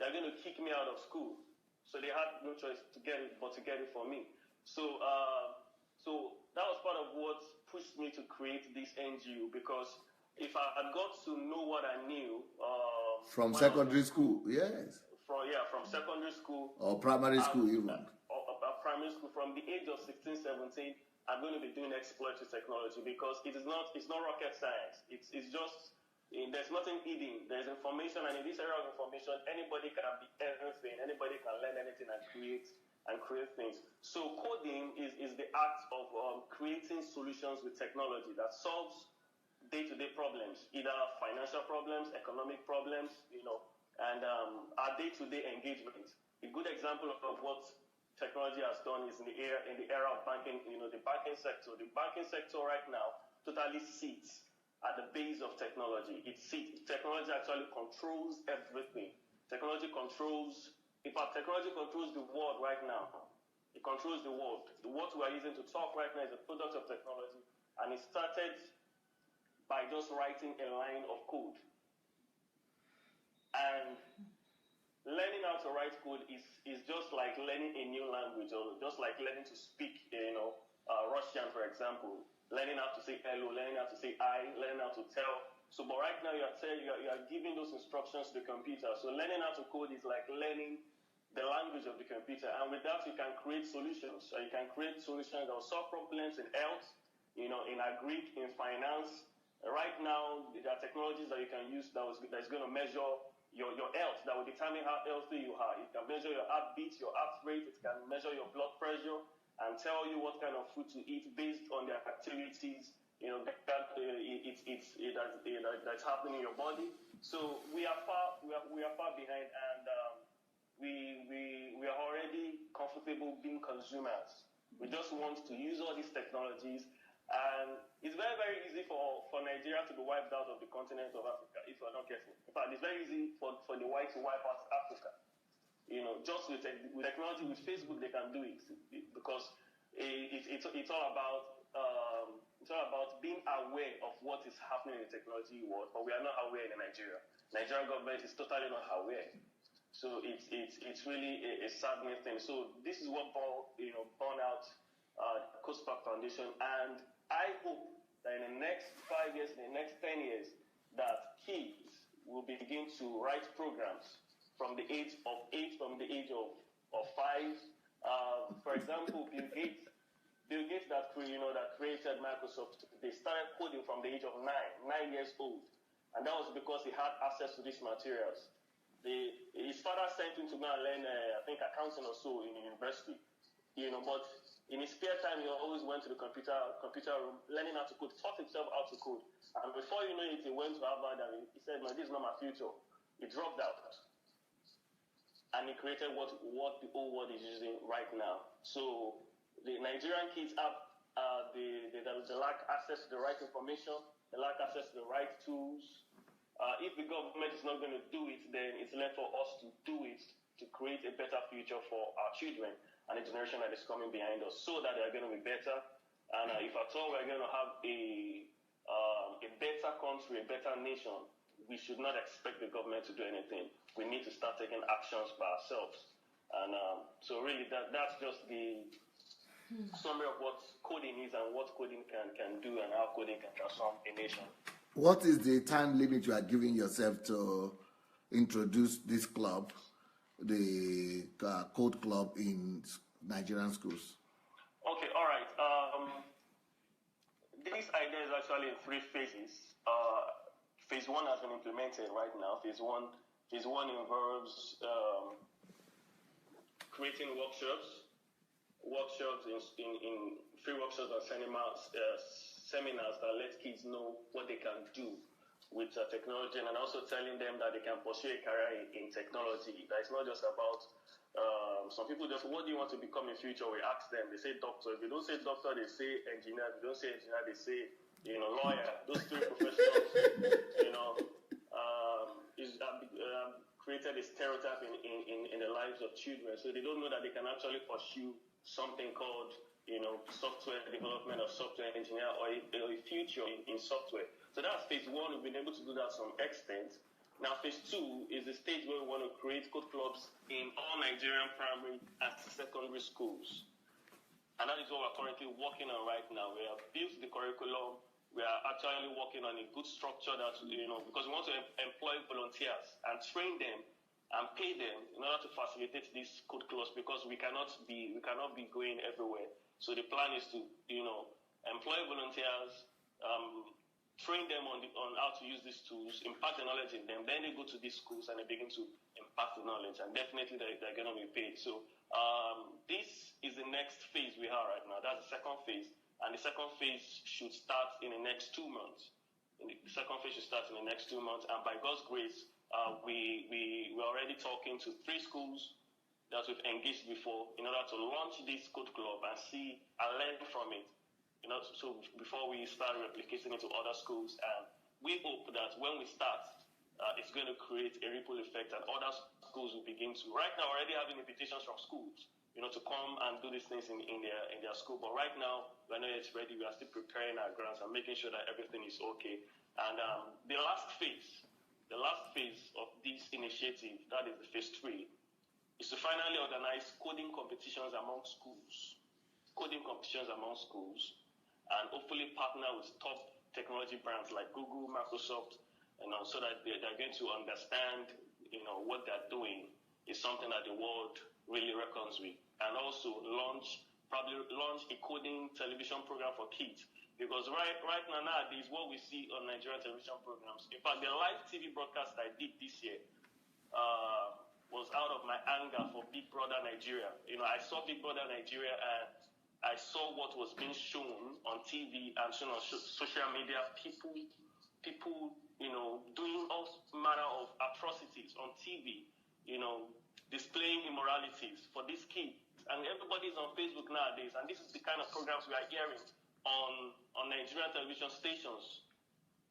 they're going to kick me out of school. So they had no choice to get it, but to get it for me. So that was part of what pushed me to create this NGO, because if I had got to know what I knew from secondary school, yes. From secondary school or primary school even. Primary school, from the age of 16, 17. I'm going to be doing exploits with technology, because it's not rocket science. It's just, there's nothing hidden. There's information, and in this area of information, anybody can be everything. Anybody can learn anything and create things. So coding is the act of creating solutions with technology that solves day-to-day problems, either financial problems, economic problems, and our day-to-day engagement. A good example of what technology has done is in the era of banking, the banking sector. The banking sector right now totally sits at the base of technology. Technology actually controls everything. Technology controls the world right now. It controls the world. The words we are using to talk right now is a product of technology, and it started by just writing a line of code. And learning how to write code is just like learning a new language, or just like learning to speak, Russian, for example, learning how to say hello, learning how to say I, learning how to tell. So, but right now you are giving those instructions to the computer. So learning how to code is like learning the language of the computer, and with that you can create solutions. So you can create solutions that will solve problems in health, in agri, in finance. Right now, there are technologies that you can use that's going to measure your health, that will determine how healthy you are. It can measure your heartbeat, your heart rate. It can measure your blood pressure and tell you what kind of food to eat based on the activities that's happening in your body. So we are far behind, and we are already comfortable being consumers. We just want to use all these technologies, and it's very, very easy for Nigeria to be wiped out of the continent of Africa if we're not careful. In fact, it's very easy for the white to wipe out Africa. Just with technology, with Facebook, they can do it because it's all about being aware of what is happening in the technology world, but we are not aware in Nigeria. Nigerian government is totally not aware. So it's really a saddening thing. So this is what born out Coast Park Foundation, and I hope that in the next 5 years, in the next 10 years, that kids will begin to write programs from the age of 8, from the age of 5. For example, Bill Gates that created Microsoft, they started coding from the age of 9 years old, and that was because he had access to these materials. His father sent him to go and learn, I think, accounting or so in university, but in his spare time, he always went to the computer room, learning how to code, taught himself how to code, and before you know it, he went to Harvard and he said, no, this is not my future. He dropped out, and he created what the whole world is using right now. So the Nigerian kids they lack access to the right information, they lack access to the right tools. If the government is not going to do it, then it's left for us to do it to create a better future for our children and the generation that is coming behind us, so that they are going to be better. And if at all we're going to have a better country, a better nation, we should not expect the government to do anything. We need to start taking actions by ourselves. And so really that's just the summary of what coding is and what coding can do and how coding can transform a nation. What is the time limit you are giving yourself to introduce this club, the Code Club in Nigerian schools? Okay, all right. This idea is actually in 3 phases. Phase 1 has been implemented right now. Phase one involves creating workshops in free workshops and seminars that let kids know what they can do with technology, and also telling them that they can pursue a career in technology. That it's not just about some people just, what do you want to become in future? We ask them, they say doctor. If you don't say doctor, they say engineer. If you don't say engineer, they say lawyer. Those 3 professions, created a stereotype in the lives of children. So they don't know that they can actually pursue something called software development or software engineer, or a future in software. So that's phase 1. We've been able to do that to some extent. Now, phase 2 is the stage where we want to create code clubs in all Nigerian primary and secondary schools. And that is what we're currently working on right now. We have built the curriculum. We are actually working on a good structure that, because we want to employ volunteers and train them and pay them in order to facilitate these code clubs, because we cannot be going everywhere. So the plan is to, employ volunteers, train them on how to use these tools, impart the knowledge in them. Then they go to these schools and they begin to impart the knowledge, and definitely they're going to be paid. So this is the next phase we are right now. That's the second phase, and the second phase should start in the next 2 months. And by God's grace, we're already talking to 3 schools that we've engaged before in order to launch this code club and see and learn from it. So before we start replicating it to other schools, and we hope that when we start, it's going to create a ripple effect, and other schools will begin to. Right now, already having invitations from schools, to come and do these things in their school. But right now, we're not yet ready. We are still preparing our grants and making sure that everything is okay. And the last phase of this initiative, that is the phase 3, is to finally organize coding competitions among schools. coding competitions among schools, and hopefully partner with top technology brands like Google, Microsoft, so that they're going to understand, what they're doing is something that the world really reckons with, and also probably launch a coding television program for kids. Because right now, nowadays, what we see on Nigerian television programs, in fact, the live TV broadcast I did this year was out of my anger for Big Brother Nigeria. I saw Big Brother Nigeria and I saw what was being shown on TV and shown on social media. People, doing all manner of atrocities on TV, displaying immoralities for these kids. And everybody's on Facebook nowadays, and this is the kind of programs we are hearing on Nigerian television stations.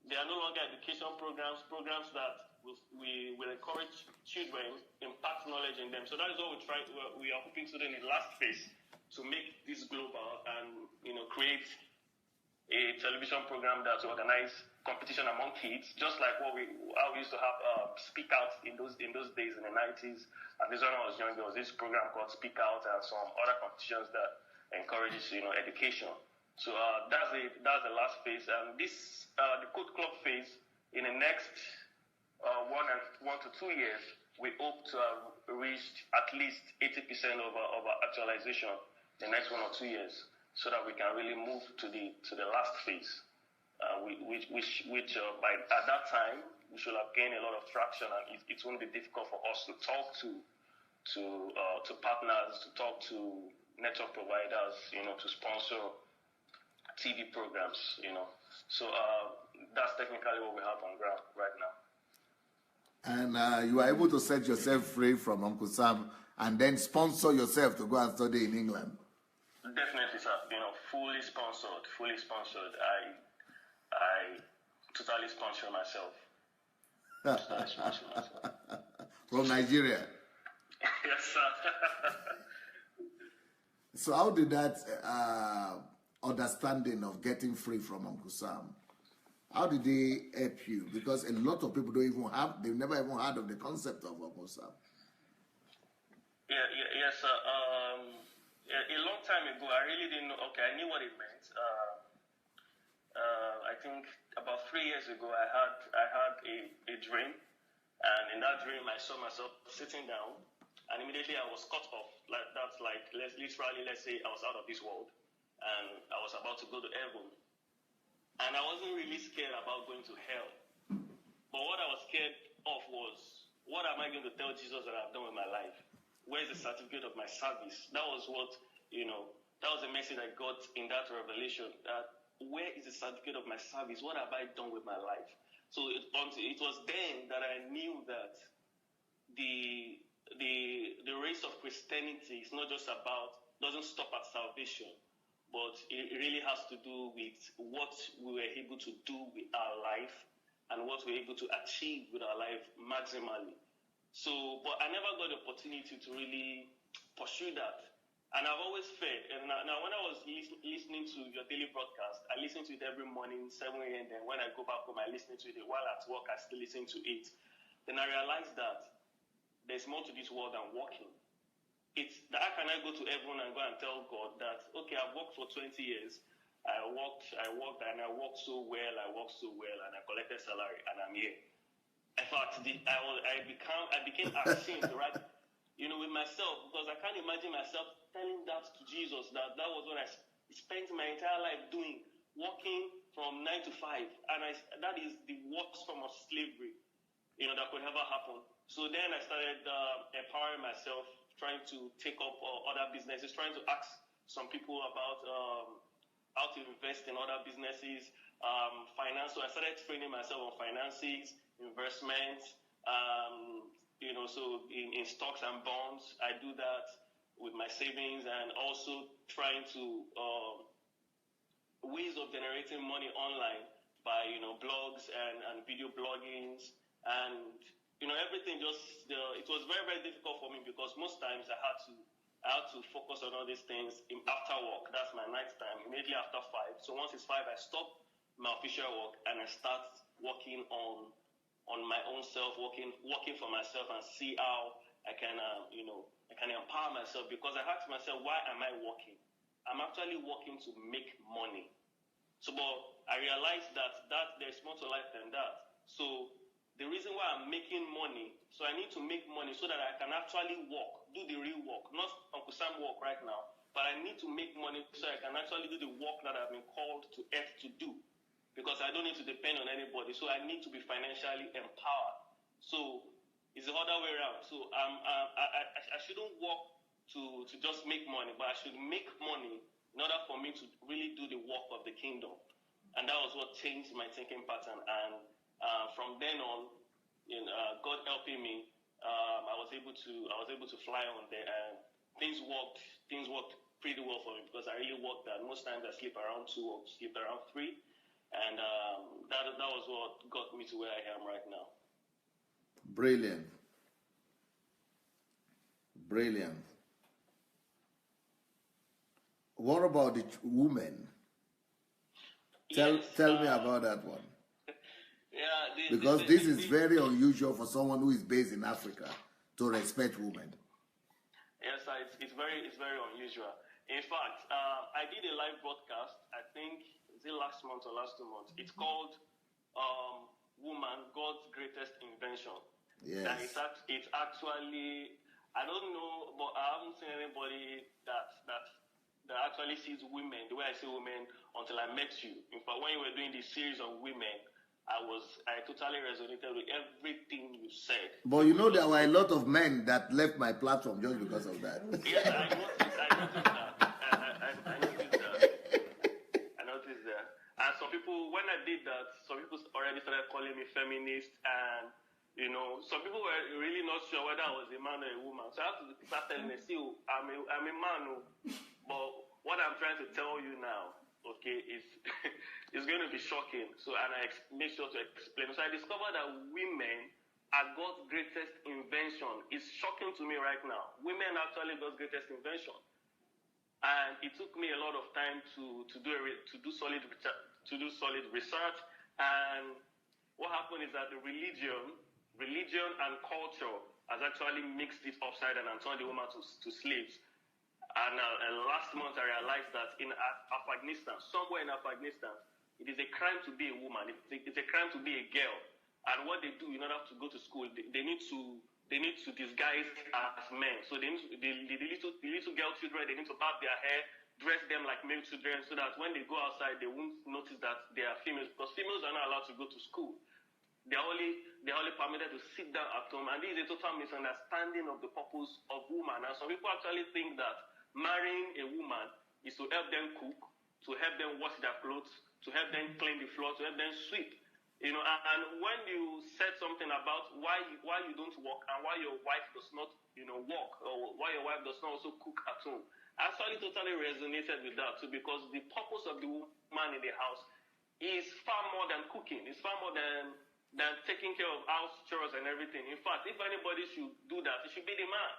They are no longer education programs that will encourage children, impact knowledge in them. So that is what we are hoping to do in the last phase, to make this global and create a television program that will organize competition among kids, just like how we used to have Speak Out in those days in the 90s. And this when I was young, there was this program called Speak Out and some other competitions that encourages education. So that's the last phase. And this the Code Club phase, in the next 1 to 2 years, we hope to have reached at least 80% of our actualization in the next 1 or 2 years, so that we can really move to the last phase, which by at that time we should have gained a lot of traction, and it won't be difficult for us to talk to partners, to talk to network providers, to sponsor TV programs, So that's technically what we have on ground right now. And you are able to set yourself free from Uncle Sam and then sponsor yourself to go and study in England. Definitely, sir. Fully sponsored. I totally sponsor myself. From Nigeria. Yes, sir. So how did that understanding of getting free from Uncle Sam, how did they help you? Because a lot of people they've never even heard of the concept of Uncle Sam. Yes, sir. A long time ago, I really didn't know. Okay, I knew what it meant. I think about 3 years ago, I had a dream, and in that dream, I saw myself sitting down, and immediately I was cut off. Let's say I was out of this world, and I was about to go to heaven. And I wasn't really scared about going to hell. But what I was scared of was, what am I going to tell Jesus that I've done with my life? Where's the certificate of my service? That was what, that was the message I got in that revelation, that where is the certificate of my service? What have I done with my life? So it was then that I knew that the race of Christianity is not just doesn't stop at salvation, but it really has to do with what we were able to do with our life and what we're able to achieve with our life maximally. So, but I never got the opportunity to really pursue that. And I've always felt, and now when I was listening to your daily broadcast, I listen to it every morning, 7 a.m. Then when I go back home, I listen to it. While at work, I still listen to it. Then I realized that there's more to this world than working. It's that how can I go to heaven and go and tell God that, okay, I've worked for 20 years. I worked and I worked so well, and I collected salary, and I'm here. In fact, I became ashamed, right? With myself, because I can't imagine myself telling that to Jesus, that was what I spent my entire life doing, working from 9 to 5, and that is the worst form of slavery, that could ever happen. So then I started empowering myself, trying to take up other businesses, trying to ask some people about how to invest in other businesses, finance. So I started training myself on finances, investments, so in stocks and bonds. I do that with my savings, and also trying to ways of generating money online by blogs and video bloggings, and everything just it was very, very difficult for me, because most times I had to focus on all these things after work. That's my night time, immediately after 5. So once it's 5, I stop my official work and I start working on my own self, working for myself, and see how I can I can empower myself. Because I asked myself, why am I working? I'm actually working to make money. So, but I realized that there's more to life than that. So, the reason why I'm making money, so I need to make money so that I can actually work, do the real work, not Uncle Sam work right now, but I need to make money so I can actually do the work that I've been called to earth to do, because I don't need to depend on anybody. So I need to be financially empowered. So it's the other way around. So I shouldn't work to just make money, but I should make money in order for me to really do the work of the kingdom. And that was what changed my thinking pattern. And from then on, God helping me, I was able to fly on there, and things worked pretty well for me, because I really worked that. Most times I sleep around 2 or sleep around 3, and that was what got me to where I am right now. Brilliant. What about the women? Tell me about that one. Yeah, because this is very unusual for someone who is based in Africa to respect women. Yes, it's very unusual. In fact, I did a live broadcast, I think, is it last month or last 2 months? It's called Woman, God's Greatest Invention. Yes. And it's actually, I don't know, but I haven't seen anybody that actually sees women the way I see women until I met you. In fact, when you were doing this series on women, I totally resonated with everything you said. But you know, there were a lot of men that left my platform just because of that. Yes, I noticed that. I noticed that. And some people, when I did that, some people already started calling me feminist, and some people were really not sure whether I was a man or a woman. So I have to start telling them, see, I'm a man, but what I'm trying to tell you now, okay, is it's going to be shocking. So, and I make sure to explain. So I discovered that women are God's greatest invention. It's shocking to me right now. Women are actually God's greatest invention. And it took me a lot of time to do solid research. And what happened is that the religion and culture has actually mixed it upside down and turned the woman to slaves. And last month I realized that in Afghanistan, somewhere in Afghanistan, it is a crime to be a woman. It's a crime to be a girl. And what they do in order to go to school, they need to disguise as men. So the little girl children, they need to barb their hair, dress them like male children, so that when they go outside, they won't notice that they are females, because females are not allowed to go to school. They're only permitted to sit down at home, and this is a total misunderstanding of the purpose of woman. And some people actually think that marrying a woman is to help them cook, to help them wash their clothes, to help them clean the floor, to help them sweep. And when you said something about why you don't work and why your wife does not, work, or why your wife does not also cook at home, I actually totally resonated with that too, because the purpose of the woman in the house is far more than cooking. It's far more than taking care of house chores and everything. In fact, if anybody should do that, it should be the man.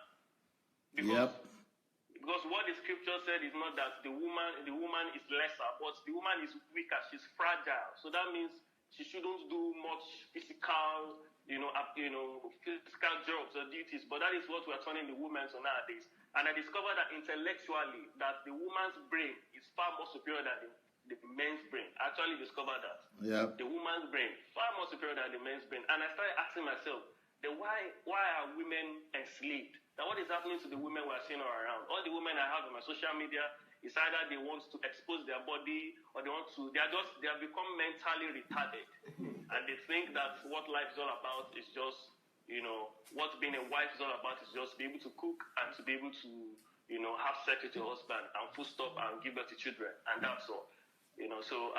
Because what the scripture said is not that the woman is lesser, but the woman is weaker. She's fragile. So that means she shouldn't do much physical jobs or duties. But that is what we're turning the women to nowadays. And I discovered that intellectually, that the woman's brain is far more superior than the men's brain. I actually discovered that. Yep. The woman's brain, far more superior than the men's brain. And I started asking myself, then why are women enslaved? Now, what is happening to the women we're seeing all around? All the women I have on my social media, it's either they want to expose their body, or they have become mentally retarded. And they think that what life is all about is just, what being a wife is all about is just be able to cook and to be able to, have sex with your husband and full stop and give birth to children. And that's all. So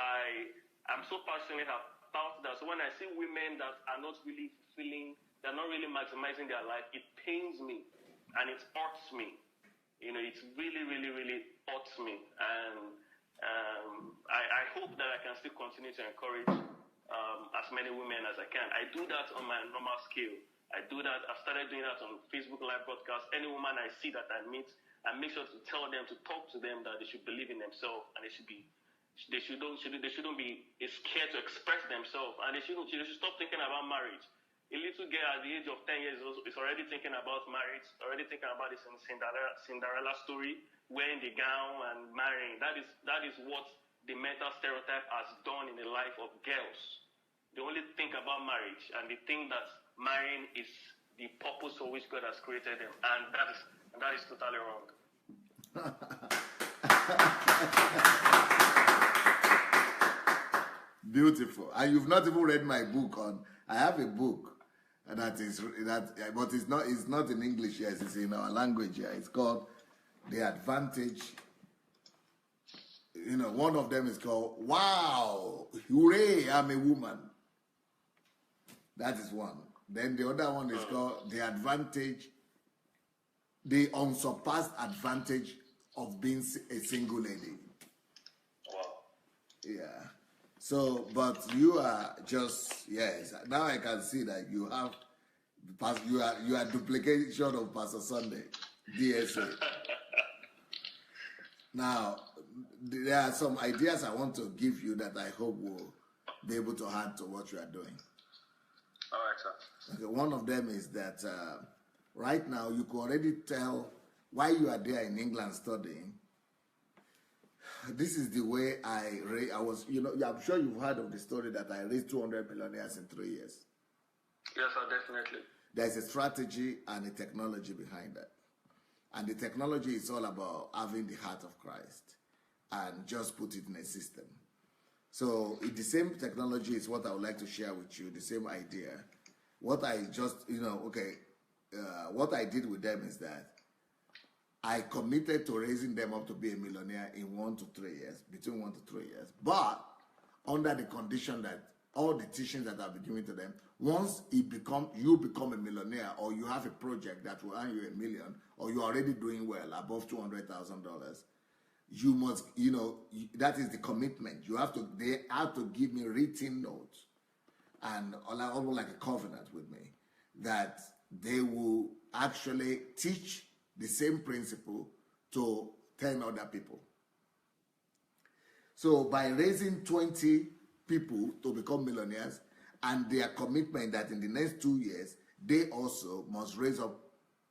I'm so passionate about that. So when I see women that are not really fulfilling, they're not really maximizing their life, it pains me and it hurts me. It really, really, really hurts me. And I hope that I can still continue to encourage as many women as I can. I do that on my normal scale. I do that. I've started doing that on Facebook live broadcast. Any woman I see that I meet, I make sure to tell them, to talk to them, that they should believe in themselves, and they shouldn't be scared to express themselves, and they should stop thinking about marriage. a little girl at the age of 10 years old is already thinking about marriage, already thinking about this Cinderella story, wearing the gown and marrying. That is what the mental stereotype has done in the life of girls. They only think about marriage, and they think that marrying is the purpose for which God has created them, and that is totally wrong. Beautiful. And you've not even read my book on. I have a book but it's not in English. Yes, it's in our language. Yeah, it's called The Advantage. One of them is called "Wow, Hooray, I'm a Woman." That is one. Then the other one is called The Advantage, the Unsurpassed Advantage of Being a Single Lady. Wow. Yeah. So, but you are just, yes, now I can see that you are duplication of Pastor Sunday, DSA. Now, there are some ideas I want to give you that I hope will be able to add to what you are doing. All right, sir. Okay, one of them is that right now you can already tell why you are there in England studying. This is the way I was, I'm sure you've heard of the story that I raised 200 millionaires in 3 years. Yes, sir, definitely. There's a strategy and a technology behind that. And the technology is all about having the heart of Christ and just put it in a system. So the same technology is what I would like to share with you, the same idea. What I just, what I did with them is that I committed to raising them up to be a millionaire in 1 to 3 years, between 1 to 3 years. But under the condition that all the teachings that I've been giving to them, once you become a millionaire, or you have a project that will earn you $1 million, or you're already doing well, above $200,000, you must, that is the commitment. They have to give me written notes and almost like a covenant with me that they will actually teach the same principle to 10 other people. So by raising 20 people to become millionaires, and their commitment that in the next 2 years, they also must raise up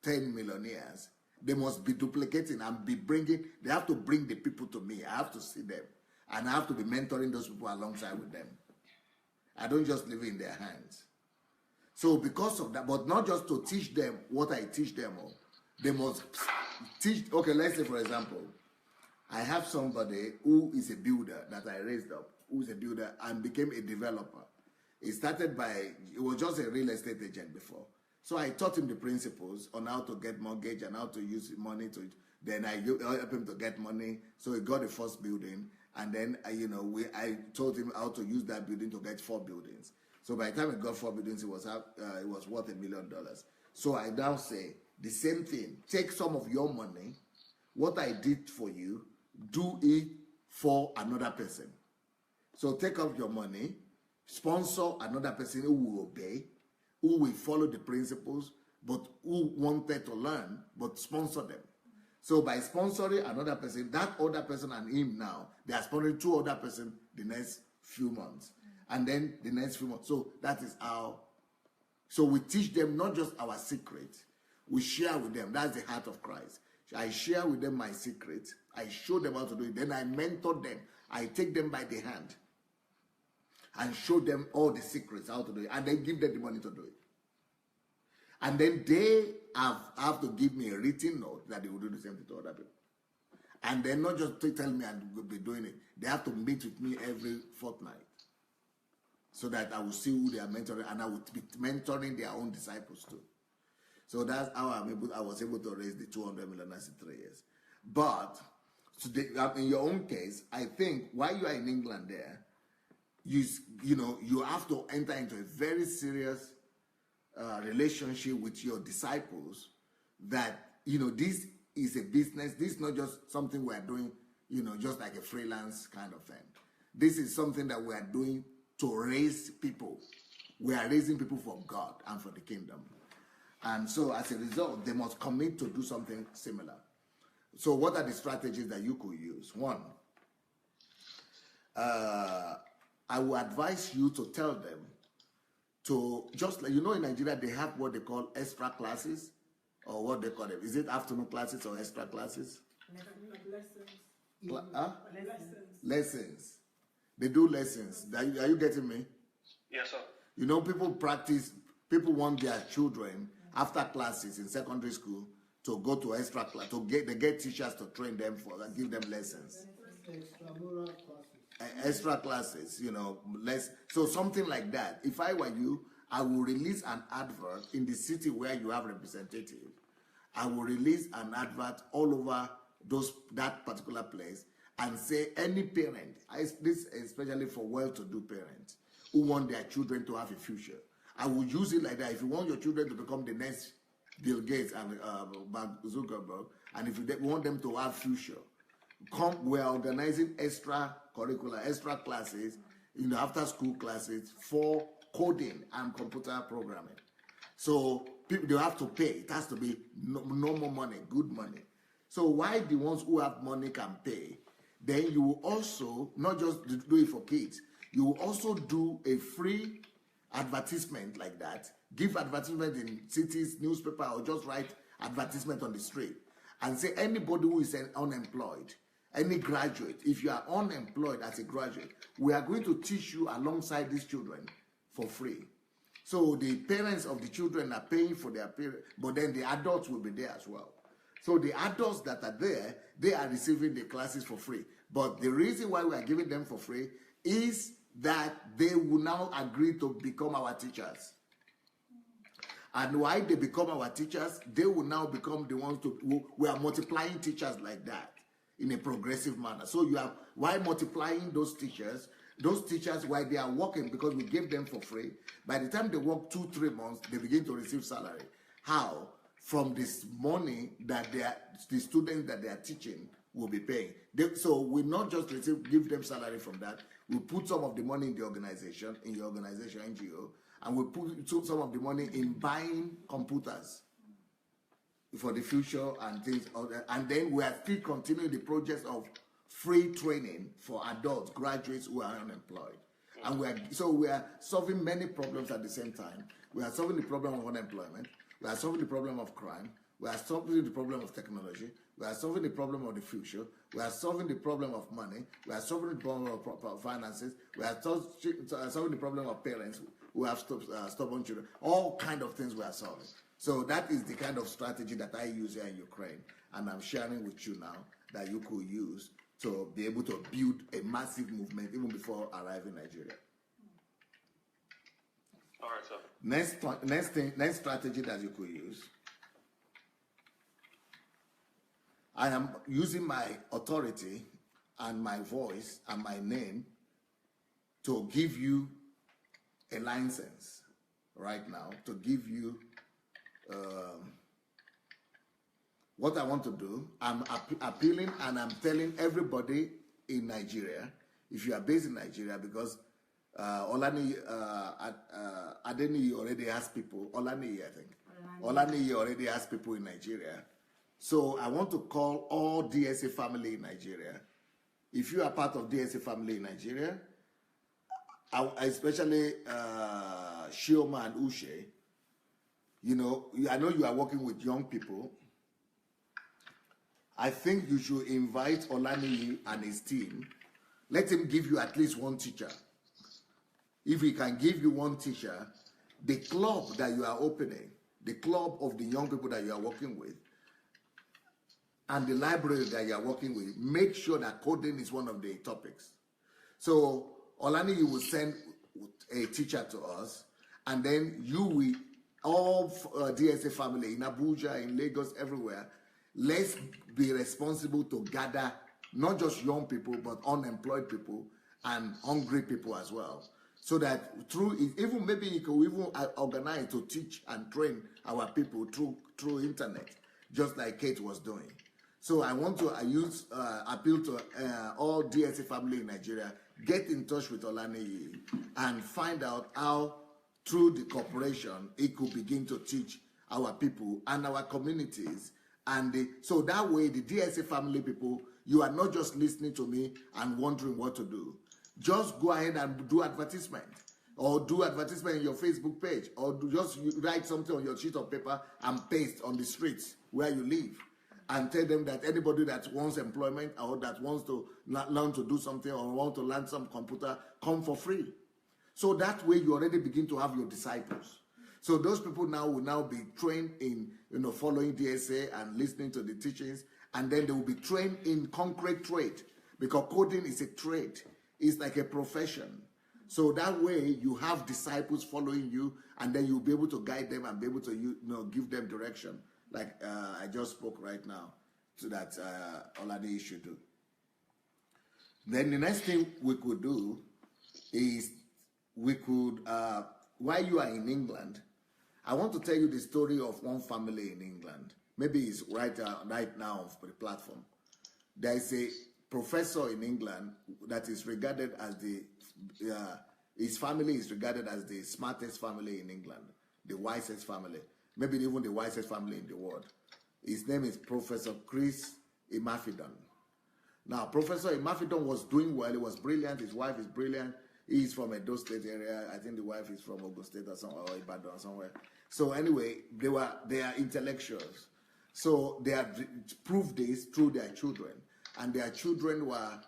10 millionaires, they must be duplicating and they have to bring the people to me. I have to see them. And I have to be mentoring those people alongside with them. I don't just leave it in their hands. So because of that, but not just to teach them what I teach them all, they must teach. Okay, let's say, for example, I have somebody who is a builder that I raised up, who is a builder and became a developer. He was just a real estate agent before. So I taught him the principles on how to get mortgage and how to use money then I helped him to get money. So he got the first building. And then, I taught him how to use that building to get 4 buildings. So by the time he got 4 buildings, it was worth $1 million. So I now say, the same thing. Take some of your money, what I did for you, do it for another person. So take up your money, sponsor another person who will obey, who will follow the principles, but who wanted to learn, but sponsor them. So by sponsoring another person, that other person and him now, they are sponsoring 2 other persons the next few months. And then the next few months. So that is how. So we teach them not just our secret, we share with them. That's the heart of Christ. I share with them my secret. I show them how to do it. Then I mentor them. I take them by the hand and show them all the secrets, how to do it. And then give them the money to do it. And then they have to give me a written note that they will do the same thing to other people. And then not just to tell me and will be doing it. They have to meet with me every fortnight so that I will see who they are mentoring, and I will be mentoring their own disciples too. So that's how I was able to raise the 200 million in 3 years. But today, in your own case, I think while you are in England there, you have to enter into a very serious relationship with your disciples that, this is a business. This is not just something we are doing, just like a freelance kind of thing. This is something that we are doing to raise people. We are raising people for God and for the kingdom. And so as a result, they must commit to do something similar. So what are the strategies that you could use? One, I will advise you to tell them to, just like, you know, in Nigeria, they have what they call extra classes, or what they call it. Is it afternoon classes or extra classes? Lessons. They do lessons. Are you getting me? Yes, sir. You know, people want their children after classes in secondary school to go to extra class, they get teachers to train them give them lessons. Extra classes, you know, so something like that. If I were you, I will release an advert in the city where you have representative. I will release an advert all over that particular place and say any parent, this especially for well-to-do parents who want their children to have a future. I will use it like that. If you want your children to become the next Bill Gates and Mark Zuckerberg, and if you want them to have future, we are organizing extra curricular, extra classes, after-school classes for coding and computer programming. So people, they have to pay. It has to be normal money, good money. So why the ones who have money can pay, then you will also not just do it for kids, you will also do a free advertisement like that, give advertisement in cities, newspaper, or just write advertisement on the street and say anybody who is unemployed, any graduate, if you are unemployed as a graduate, we are going to teach you alongside these children for free. So the parents of the children are paying for their parents, but then the adults will be there as well. So the adults that are there, they are receiving the classes for free. But the reason why we are giving them for free is that they will now agree to become our teachers. And why they become our teachers, they will now become the ones we are multiplying teachers like that in a progressive manner. So you have, why multiplying those teachers while they are working, because we gave them for free, by the time they work 2-3 months, they begin to receive salary. How? From this money that the students that they are teaching will be paying. So we not just give them salary from that. We put some of the money in the organization, in your organization, NGO, and we put some of the money in buying computers for the future and things. And then we are still continuing the project of free training for adults, graduates who are unemployed. And we are solving many problems at the same time. We are solving the problem of unemployment. We are solving the problem of crime. We are solving the problem of technology. We are solving the problem of the future. We are solving the problem of money. We are solving the problem of finances. We are solving the problem of parents who have stubborn children. All kind of things we are solving. So that is the kind of strategy that I use here in Ukraine, and I'm sharing with you now that you could use to be able to build a massive movement even before arriving in Nigeria. All right, sir. Next strategy that you could use. I am using my authority and my voice and my name to give you a license right now, to give you what I want to do. I'm appealing and I'm telling everybody in Nigeria, if you are based in Nigeria, because Adeniyi already has people, Olaniyi, I think. Olaniyi already has people in Nigeria. So I want to call all DSA family in Nigeria. If you are part of DSA family in Nigeria, especially Shioma and Ushe, I know you are working with young people. I think you should invite Olaniyi and his team. Let him give you at least one teacher. If he can give you one teacher, the club that you are opening, the club of the young people that you are working with, and the library that you are working with, make sure that coding is one of the topics. So Olaniyi will send a teacher to us, and then you will, all DSA family in Abuja, in Lagos, everywhere, let's be responsible to gather not just young people, but unemployed people and hungry people as well. So that even maybe you can even organize to teach and train our people through internet, just like Kate was doing. So I want to appeal to all DSA family in Nigeria, get in touch with Olaniyi and find out how, through the corporation, it could begin to teach our people and our communities. And so that way, the DSA family people, you are not just listening to me and wondering what to do. Just go ahead and do advertisement. or do advertisement in your Facebook page, or just write something on your sheet of paper and paste on the streets where you live, and tell them that anybody that wants employment or that wants to learn to do something or want to learn some computer, come for free. So that way you already begin to have your disciples. So those people now will now be trained in, following DSA and listening to the teachings, and then they will be trained in concrete trade, because coding is a trade. It's like a profession. So that way you have disciples following you, and then you'll be able to guide them and be able to give them direction, like I just spoke right now, so that OLANIYI should do. Then the next thing we could do is we could, while you are in England, I want to tell you the story of one family in England. Maybe it's right now on the platform. There is a professor in England that is regarded as his family is regarded as the smartest family in England, the wisest family, maybe even the wisest family in the world. His name is Professor Chris Imafidon. Now, Professor Imafidon was doing well. He was brilliant. His wife is brilliant. He's from Edo State area. I think the wife is from Ogun State or somewhere, or Ibadan or somewhere. So anyway, they are intellectuals. So they have proved this through their children, and their children were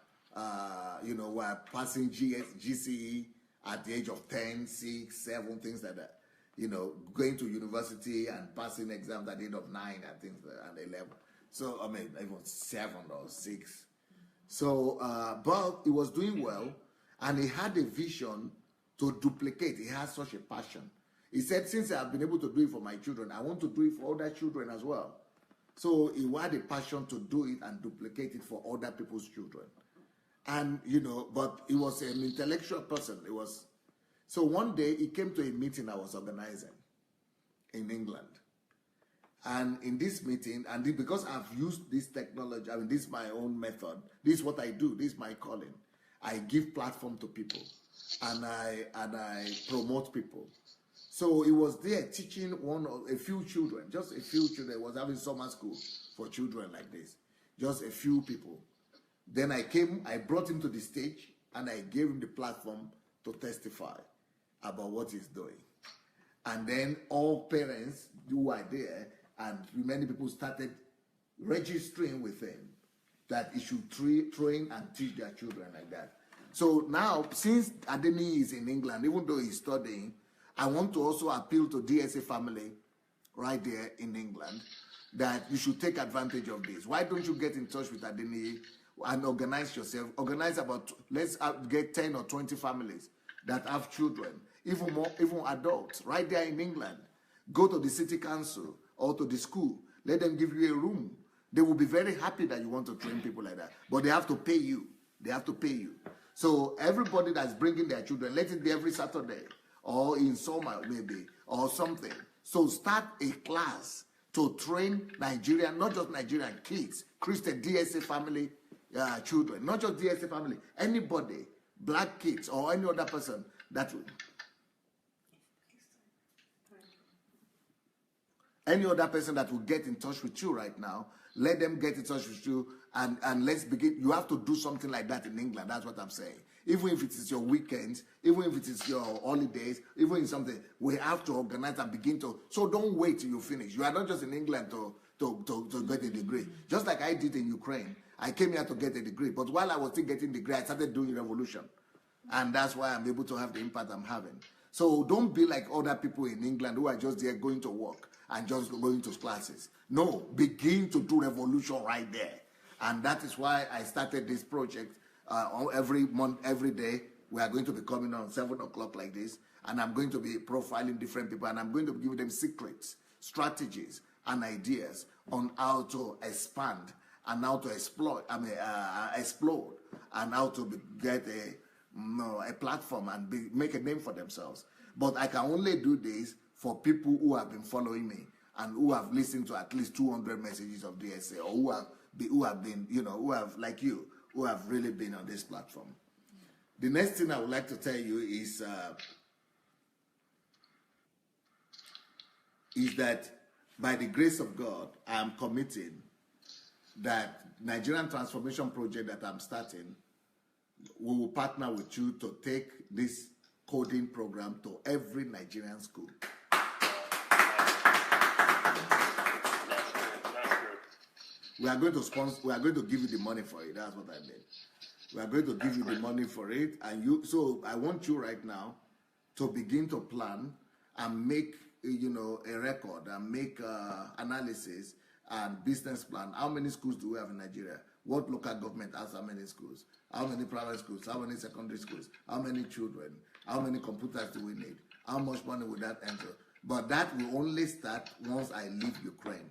passing GCE at the age of 10, 6, 7, things like that. Going to university and passing exams at the age of 9 and things like that, and 11. So I mean, even 7 or 6. So, but he was doing well. And he had a vision to duplicate. He has such a passion. He said, since I have been able to do it for my children, I want to do it for other children as well. So he had a passion to do it and duplicate it for other people's children. And, but he was an intellectual person. So one day he came to a meeting I was organizing in England. And in this meeting, and because I've used this technology, this is my own method, this is what I do, this is my calling. I give platform to people, and I promote people. So he was there teaching a few children, just a few children. He was having summer school for children like this, just a few people. Then I brought him to the stage, and I gave him the platform to testify about what he's doing. And then all parents who were there, and many people started registering with him that he should train and teach their children like that. So now, since Adelaja is in England, even though he's studying, I want to also appeal to DSA family right there in England that you should take advantage of this. Why don't you get in touch with Adelaja and organize yourself? Organize let's get 10 or 20 families that have children, even more, even adults, right there in England. Go to the city council or to the school. Let them give you a room. They will be very happy that you want to train people like that. But they have to pay you. They have to pay you. So everybody that's bringing their children, let it be every Saturday or in summer maybe or something. So start a class to train Nigerian, not just Nigerian kids, Christian DSA family children, not just DSA family, anybody, black kids or any other person that will. Any other person that will get in touch with you right now, let them get in touch with you and let's begin. You have to do something like that in England. That's what I'm saying. Even if it is your weekends, even if it is your holidays, even in something, we have to organize and begin to. So don't wait till you finish. You are not just in England to get a degree. Just like I did in Ukraine. I came here to get a degree. But while I was still getting the degree, I started doing revolution. And that's why I'm able to have the impact I'm having. So don't be like other people in England who are just there going to work and just going to classes. No, begin to do revolution right there. And that is why I started this project. Every month, every day, we are going to be coming on 7 o'clock like this, and I'm going to be profiling different people, and I'm going to give them secrets, strategies, and ideas on how to expand and how to explode, and how to get a platform and make a name for themselves. But I can only do this for people who have been following me and who have listened to at least 200 messages of DSA, or who have been, who have, like you, who have really been on this platform. The next thing I would like to tell you is that by the grace of God, I am committing that Nigerian Transformation Project that I'm starting, we will partner with you to take this coding program to every Nigerian school. We are going to sponsor. We are going to give you the money for it. That's what I mean. We are going to give you the money for it, and you. So I want you right now to begin to plan and make a record and make analysis and business plan. How many schools do we have in Nigeria? What local government has how many schools? How many private schools? How many secondary schools? How many children? How many computers do we need? How much money would that enter? But that will only start once I leave Ukraine.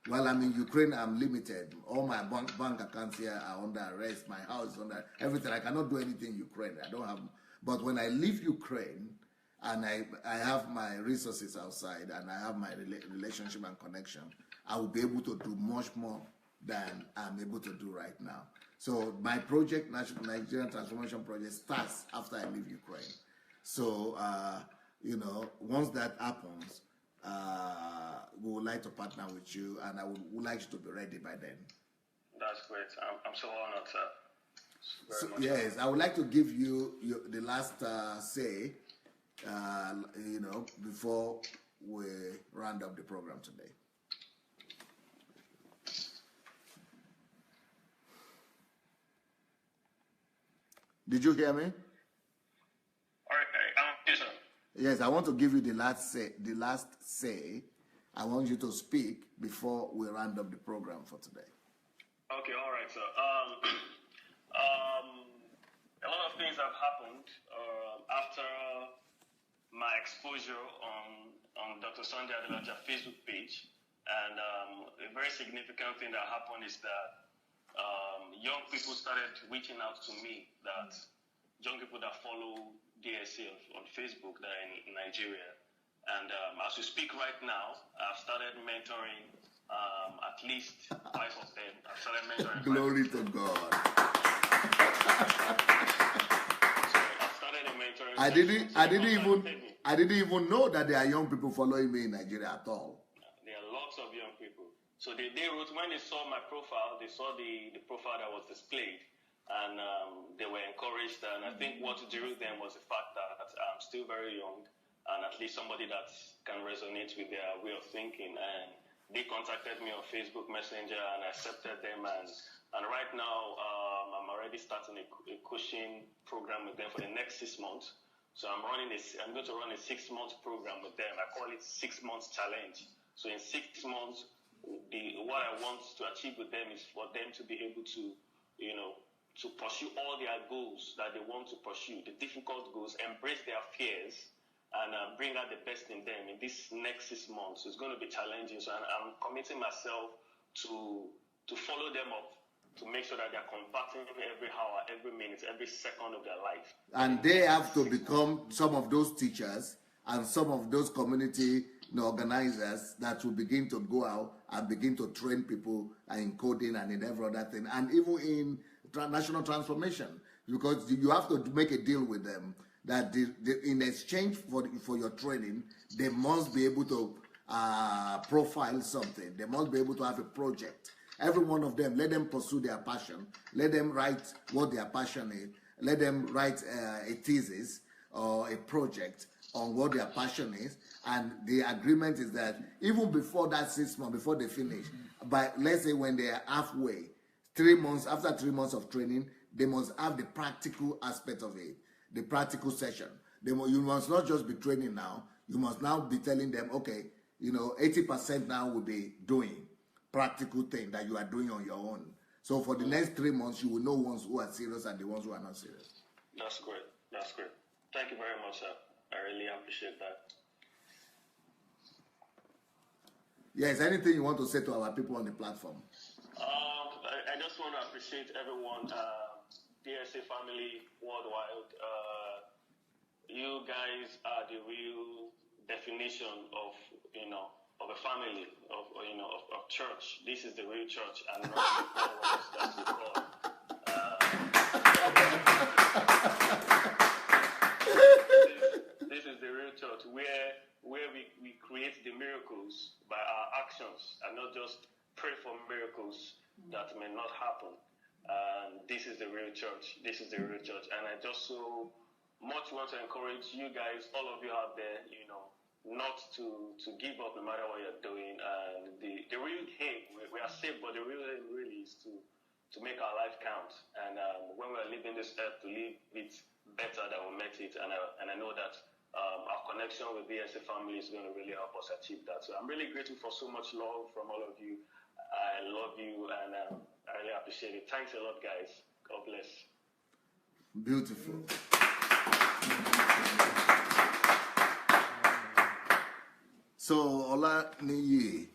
While I'm in Ukraine, I'm limited. All my bank accounts here are under arrest. My house is under everything. I cannot do anything in Ukraine. I don't have. But when I leave Ukraine, and I have my resources outside, and I have my relationship and connection, I will be able to do much more than I'm able to do right now. So my project, Nigerian Transformation Project, starts after I leave Ukraine. So, once that happens, we would like to partner with you, and I would like you to be ready by then. That's great. I'm so honored, sir. Yes, I would like to give you the last say, before we round up the program today. Did you hear me? All right, yes, sir. Yes, I want to give you the last say. I want you to speak before we round up the program for today. Okay, all right, sir. A lot of things have happened after my exposure on Dr. Sunday Adelaja Facebook page, and a very significant thing that happened is that young people started reaching out to me, that young people that follow DSA on Facebook that are in Nigeria. And as we speak right now, I've started mentoring at least 5 of them. I've started mentoring. Glory to God. So I've started mentoring. I didn't even know that there are young people following me in Nigeria at all. There are lots of young people. So they wrote, when they saw my profile, they saw the profile that was displayed, and they were encouraged. And I think what drew them was the fact that I'm still very young, and at least somebody that can resonate with their way of thinking. And they contacted me on Facebook Messenger, and I accepted them. And right now, I'm already starting a coaching program with them for the next 6 months. So I'm going to run a 6-month program with them. I call it 6 months challenge. So in 6 months, what I want to achieve with them is for them to be able to, to pursue all their goals that they want to pursue, the difficult goals, embrace their fears, and bring out the best in them in this next 6 months. It's going to be challenging. So I'm committing myself to follow them up, to make sure that they're converting every hour, every minute, every second of their life. And they have to become some of those teachers and some of those community organizers that will begin to go out and begin to train people in coding and in every other thing, and even in national transformation, because you have to make a deal with them that in exchange for your training, they must be able to profile something. They must be able to have a project. Every one of them, let them pursue their passion. Let them write what their passion is. Let them write a thesis or a project on what their passion is. And the agreement is that even before that 6 months, before they finish, but let's say when they are halfway, 3 months, after 3 months of training, they must have the practical aspect of it, the practical session. You must not just be training now. You must now be telling them, okay, 80% now will be doing practical thing that you are doing on your own. So for the next 3 months, you will know ones who are serious and the ones who are not serious. That's great. That's great. Thank you very much, sir. I really appreciate that. Yes, anything you want to say to our people on the platform? I just want to appreciate everyone, DSA family worldwide. You guys are the real definition of a family, of church. This is the real church, and not the followers that we call. This is the real church where we create the miracles by our actions, and not just pray for miracles that may not happen. And this is the real church. This is the real church, and I just so much want to encourage you guys, all of you out there, not to give up no matter what you're doing. And the real aim, we are saved, but the real aim really is to make our life count. And when we're leaving this earth, to live it better than we met it. And I know that our connection with the BSA family is going to really help us achieve that. So I'm really grateful for so much love from all of you. I love you, and I really appreciate it. Thanks a lot, guys. God bless. Beautiful. So, OLANIYI,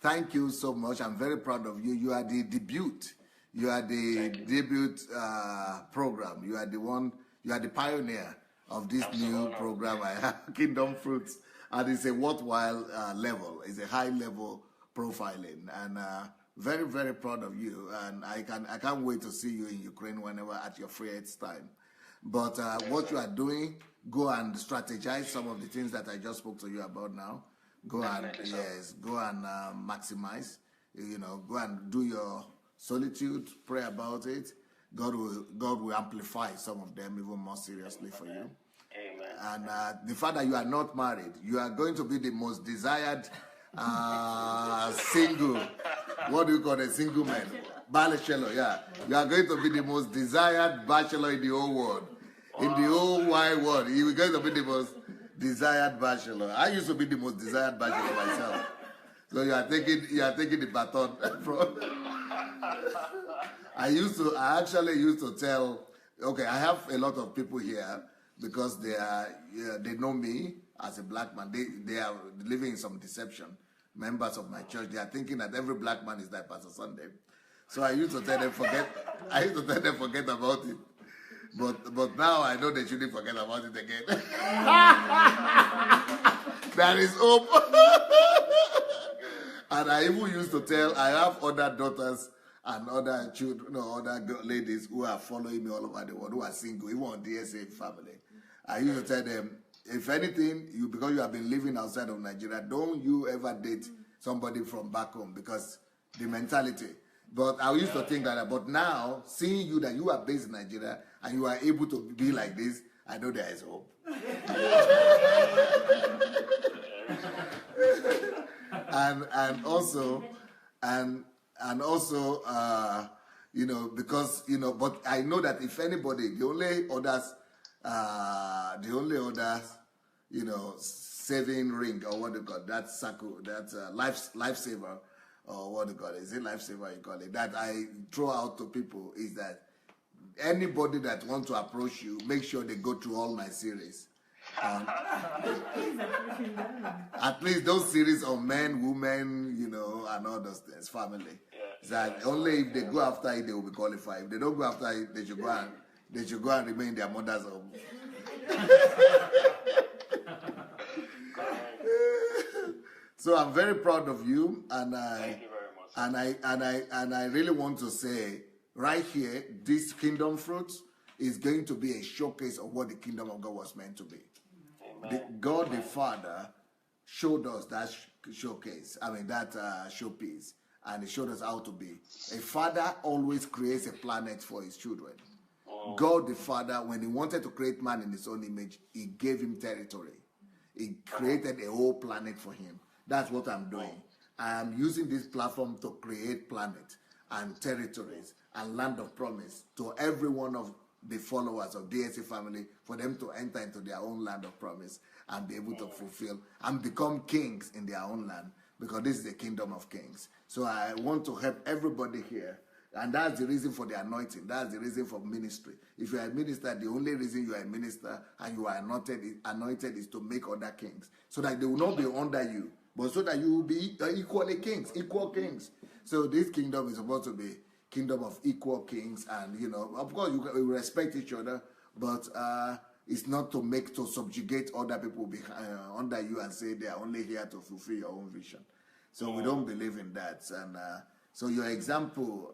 thank you so much. I'm very proud of you. You are the debut. You are the debut program. You are the one. You are the pioneer of this new program. I have Kingdom Fruits, and it's a worthwhile level. It's a high level profiling, and very, very proud of you. And I can't wait to see you in Ukraine whenever at your freest time. But what you are doing, go and strategize some of the things that I just spoke to you about now. Go and maximize. Go and do your solitude. Pray about it. God will amplify some of them even more seriously for you. Amen. And the fact that you are not married, you are going to be the most desired single. What do you call a single man? Bachelor, yeah. You are going to be the most desired bachelor in the whole world. In the whole wide world. You are going to be the most desired bachelor. I used to be the most desired bachelor myself. So you are taking the baton from. I actually used to tell, okay, I have a lot of people here because they know me as a black man. They are living in some deception. Members of my church, they are thinking that every black man is like Pastor Sunday. So I used to tell them forget about it. But now I know they shouldn't forget about it again. There is hope. And I even used to tell, I have other daughters and other children, other ladies who are following me all over the world, who are single, even on DSA family. I used to tell them, if anything, because you have been living outside of Nigeria, don't you ever date somebody from back home, because the mentality. But I used to think that, but now, seeing you that you are based in Nigeria and you are able to be like this, I know there is hope. and also, because but I know that if anybody, the only other saving ring, or what do you call it, that circle, that lifesaver, or what do you call it? Is it lifesaver you call it? That I throw out to people is that anybody that wants to approach you, make sure they go through all my series. At least those series on men, women, and all those things, family. That only if they go after it, they will be qualified. If they don't go after it, they should go and remain their mother's home. So I'm very proud of you, and Thank you very much. and I really want to say right here, this Kingdom Fruits is going to be a showcase of what the Kingdom of God was meant to be. God the Father showed us that showcase. That showpiece, and He showed us how to be. A father always creates a planet for his children. God the Father, when He wanted to create man in His own image, He gave him territory. He created a whole planet for him. That's what I'm doing. I am using this platform to create planet and territories and land of promise to every one of the followers of DSA family, for them to enter into their own land of promise and be able to fulfill and become kings in their own land, because this is the kingdom of kings. So I want to help everybody here. And that's the reason for the anointing. That's the reason for ministry. If you are a minister, the only reason you are a minister and you are anointed is to make other kings, so that they will not be under you, but so that you will be equal kings. So this kingdom is supposed to be kingdom of equal kings, and of course we respect each other, but it's not to subjugate other people under you and say they are only here to fulfill your own vision. So we don't believe in that. And so your example,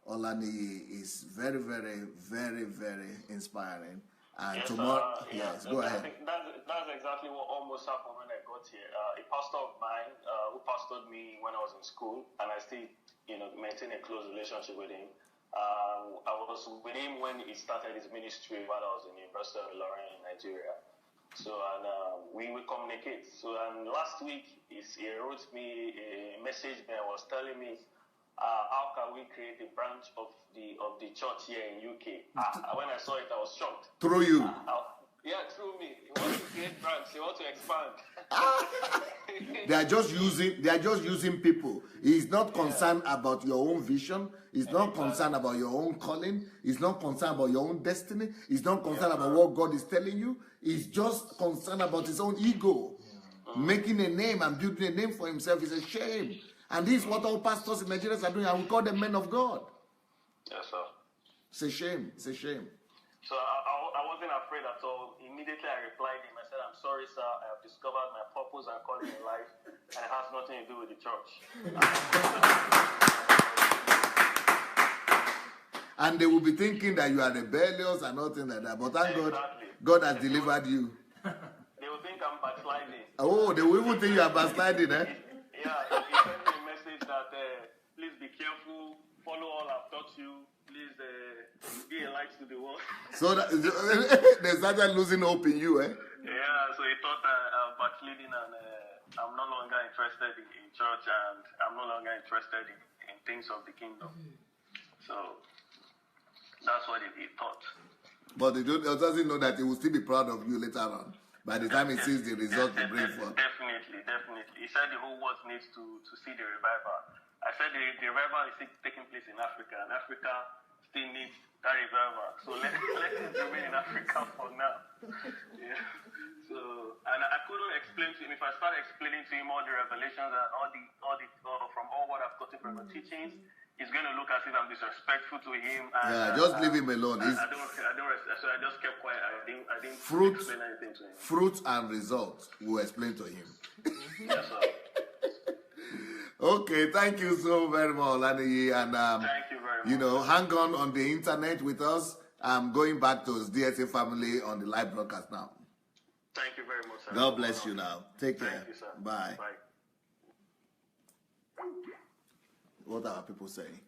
OLANIYI, is very, very, very, very inspiring. And tomorrow, go ahead. I think that's exactly what almost happened when I got here. A pastor of mine who pastored me when I was in school, and I still, maintain a close relationship with him. I was with him when he started his ministry while I was in the University of Ilorin in Nigeria. So, and we communicate. So, and last week, he wrote me a message and was telling me, how can we create a branch of the church here in UK? When I saw it, I was shocked. Through you? Yeah, through me. He wants to create branch. He wants to expand. They are just using people. He's not concerned about your own vision. He's not concerned about your own calling. He's not concerned about your own destiny. He's not concerned about what God is telling you. He's just concerned about his own ego. Making a name and building a name for himself is a shame. And this is what all pastors in Nigeria are doing, and we call them men of God. Yes, sir. It's a shame. It's a shame. So I wasn't afraid at all. Immediately I replied him. I said, I'm sorry, sir. I have discovered my purpose and calling in life, and it has nothing to do with the church. And they will be thinking that you are rebellious and nothing like that. But thank God, God has delivered you. They will think I'm backsliding. Oh, they will even think you are backsliding, eh? Yeah, he sent me a message that please be careful, follow all I've taught you, please be a light to the world. So that, they started losing hope in you, eh? Yeah, so he thought I'm backsliding and I'm no longer interested in church and I'm no longer interested in things of the kingdom. So that's what he thought. But he doesn't know that he will still be proud of you later on. By the time he sees the result you bring forth. Definitely. He said the whole world needs to see the revival. I said the revival is taking place in Africa, and Africa still needs that revival. So let it remain in Africa for now. Yeah. So, and I couldn't explain to him. If I start explaining to him all the revelations and from all what I've gotten from the teachings, he's going to look as if I'm disrespectful to him. And, yeah, just leave him alone. I don't. So I just kept quiet. I didn't explain anything to him. Fruits and results will explain to him. Yes, sir. Okay, thank you so very much, OLANIYI. And thank you very much. Hang on the internet with us. I'm going back to his DSA family on the live broadcast now. Thank you very much, sir. God bless you now. Take care. Thank you, sir. Bye. Bye. What are people saying?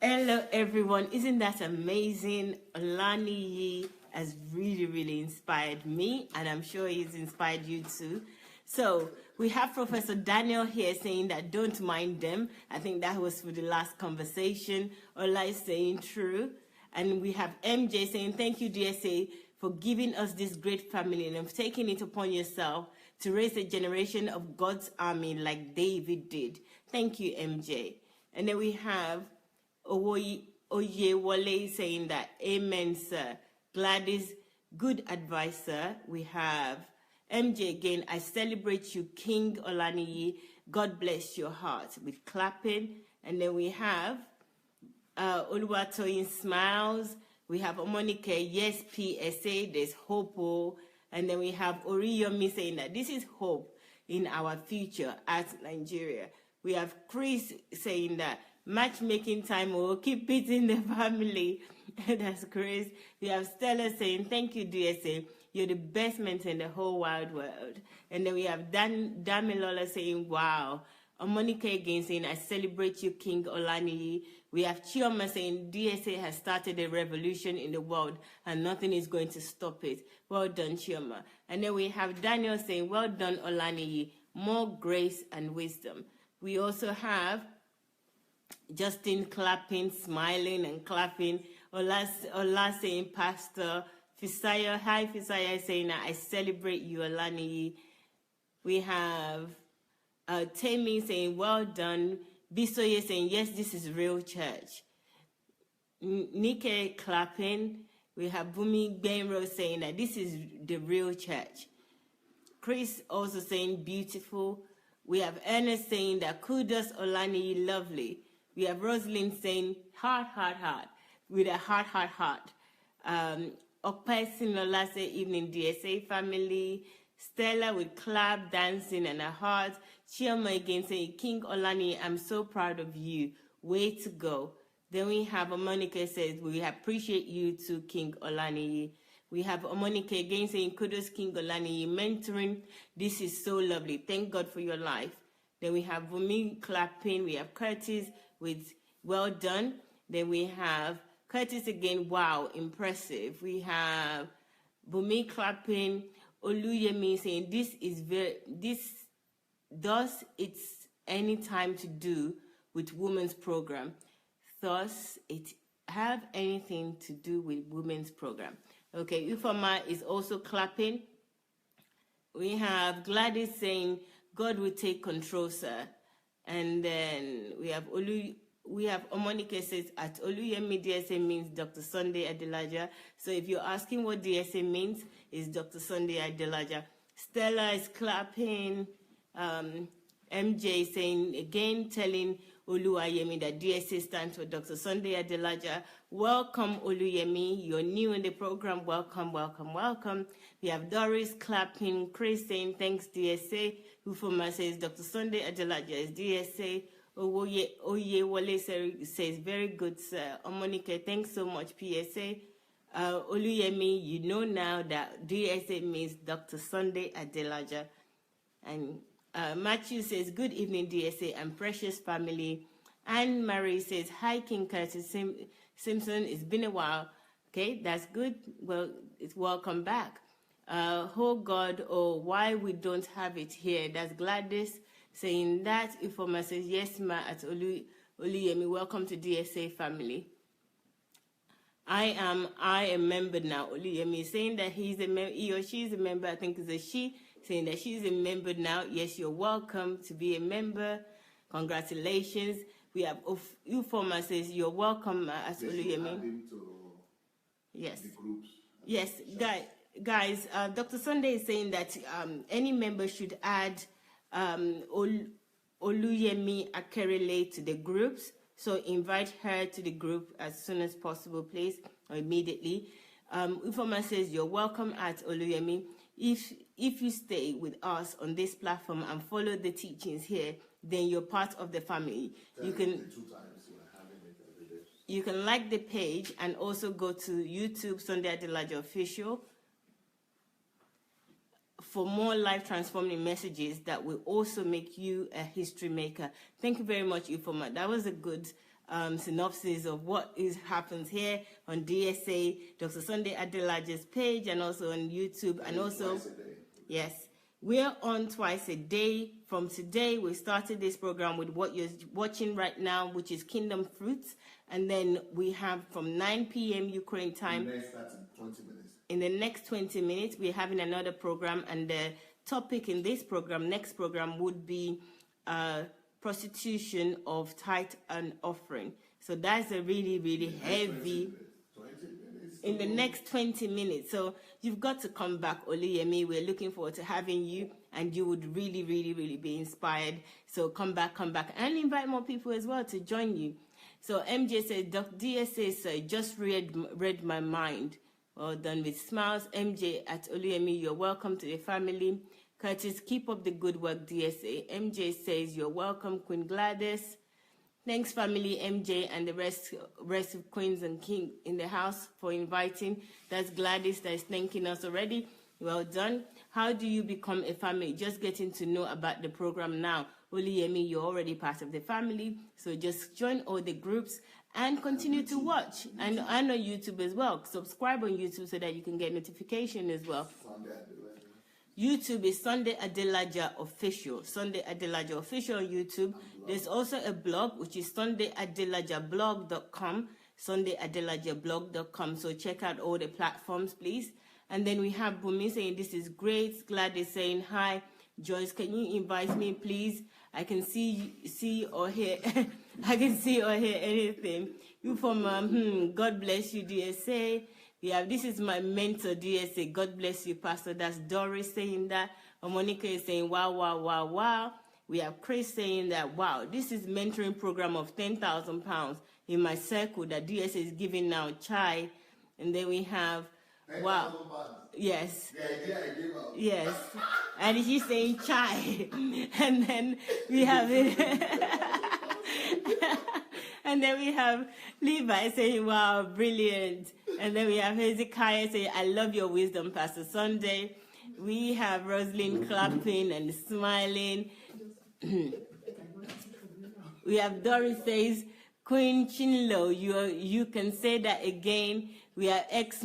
Hello, everyone. Isn't that amazing? OLANIYI has really, really inspired me, and I'm sure he's inspired you too. So we have Professor Daniel here saying that don't mind them. I think that was for the last conversation. Ola is saying true. And we have MJ saying, thank you, DSA, for giving us this great family and for taking it upon yourself to raise a generation of God's army like David did. Thank you, MJ. And then we have Oyewole saying that, amen, sir. Gladys, good advice, sir. We have MJ again, I celebrate you, King OLANIYI. God bless your heart, with clapping. And then we have Oluwatoyin smiles. We have Omonike, yes, PSA, there's hope. Oh. And then we have Oriyomi saying that this is hope in our future at Nigeria. We have Chris saying that matchmaking time will keep it in the family. That's Chris. We have Stella saying, thank you, DSA. You're the best mentor in the whole wide world. And then we have Damilola saying, wow. Monica again saying, I celebrate you, King OLANIYI. We have Chioma saying, DSA has started a revolution in the world and nothing is going to stop it. Well done, Chioma. And then we have Daniel saying, well done, OLANIYI. More grace and wisdom. We also have Justin clapping, smiling and clapping. Ola saying, Pastor Fisaya, hi Fisaya saying, I celebrate you, OLANIYI. We have Temi saying, well done. Bisoye saying, yes, this is real church. Nike clapping. We have Bumi Benro saying that this is the real church. Chris also saying, beautiful. We have Ernest saying that kudos, OLANIYI, lovely. We have Rosalind saying, heart, heart, heart. With a heart, heart, heart. Okpesinola say, evening, DSA family. Stella with clap, dancing, and a heart. Chioma again saying, King OLANIYI, I'm so proud of you. Way to go. Then we have Monica says, we appreciate you too, King OLANIYI. We have Monica again saying, kudos, King OLANIYI, mentoring. This is so lovely. Thank God for your life. Then we have Bumi clapping. We have Curtis with well done. Then we have Curtis again, wow, impressive. We have Bumi clapping. Oluyemi saying thus it's any time to do with women's program. Thus it have anything to do with women's program. Okay, Ufama is also clapping. We have Gladys saying, God will take control, sir. And then we have Omonike says, at Oluyemi, DSA means Dr. Sunday Adelaja. So if you're asking what DSA means, it's Dr. Sunday Adelaja. Stella is clapping. MJ saying, again, telling Oluwayemi that DSA stands for Dr. Sunday Adelaja. Welcome, Oluyemi. You're new in the program. Welcome, welcome, welcome. We have Doris clapping. Chris saying, thanks, DSA. Ufoma says, Dr. Sunday Adelaja is DSA. Oye Wale says, very good, sir. Omonike, thanks so much, PSA. Oluyemi, you know now that DSA means Dr. Sunday Adelaja. And Matthew says, good evening, DSA and precious family. Anne Marie says, hi, King Curtis Simpson. It's been a while. Okay, that's good. Well, it's welcome back. Oh, God, why we don't have it here. That's Gladys saying that. Ifoma says, yes, ma, at Oluyemi. Welcome to DSA family. I am a member now. Oluyemi is saying that he's a member, he or she is a member. I think it's a she. Saying that she's a member now. Yes, you're welcome to be a member. Congratulations. We have Ufoma says you're welcome as Oluyemi. Yes. The groups. Yes, guys. Dr. Sunday is saying that any member should add Oluyemi Akerele to the groups. So invite her to the group as soon as possible, please, or immediately. Ufoma says you're welcome at Oluyemi. If you stay with us on this platform and follow the teachings here, then you're part of the family. You can like the page and also go to YouTube Sunday Adelaja Official for more life transforming messages that will also make you a history maker. Thank you very much, Ufoma. That was a good synopsis of what happens here on DSA, Dr. Sunday Adelaja's page, and also on YouTube, and also, yes, we're on twice a day. From today, we started this program with what you're watching right now, which is Kingdom Fruits, and then we have from 9 p.m. Ukraine time. In the next 20 minutes, we're having another program, and the topic in this program, next program, would be prostitution of tithe and offering. So that's a really, really heavy in the next 20 minutes. So you've got to come back, Oluyemi. We're looking forward to having you, and you would really, really, really be inspired. So come back, and invite more people as well to join you. So MJ said, Dr. DSA said, just read my mind. Well done with smiles. MJ at Oluyemi, you're welcome to the family. Curtis, keep up the good work, DSA. MJ says, you're welcome, Queen Gladys. Thanks, family, MJ, and the rest of Queens and King in the house for inviting. That's Gladys that is thanking us already. Well done. How do you become a family? Just getting to know about the program now. Oluyemi, you're already part of the family. So just join all the groups and continue to watch. And on YouTube as well. Subscribe on YouTube so that you can get notification as well. YouTube is Sunday Adelaja Official. Sunday Adelaja Official on YouTube. There's also a blog, which is sundayadelajablog.com. Sundayadelajablog.com. So check out all the platforms, please. And then we have Bumi saying, this is great. Gladys saying, hi. Joyce, can you invite me, please? I can see or hear. I can see or hear anything. You from, God bless you, DSA. Yeah, this is my mentor, DSA. God bless you, Pastor. That's Doris saying that. Monica is saying, wow, wow, wow, wow. We have Chris saying that, wow, this is mentoring program of £10,000 in my circle that DSA is giving now, Chai. And then we have, wow. Yes. Yes. And he's saying Chai. And then we have it. And then we have Levi saying, wow, brilliant. And then we have Hezekiah saying, I love your wisdom, Pastor Sunday. We have Rosalind clapping and smiling. We have Doris says, Queen Chinlo, you can say that again. We are ex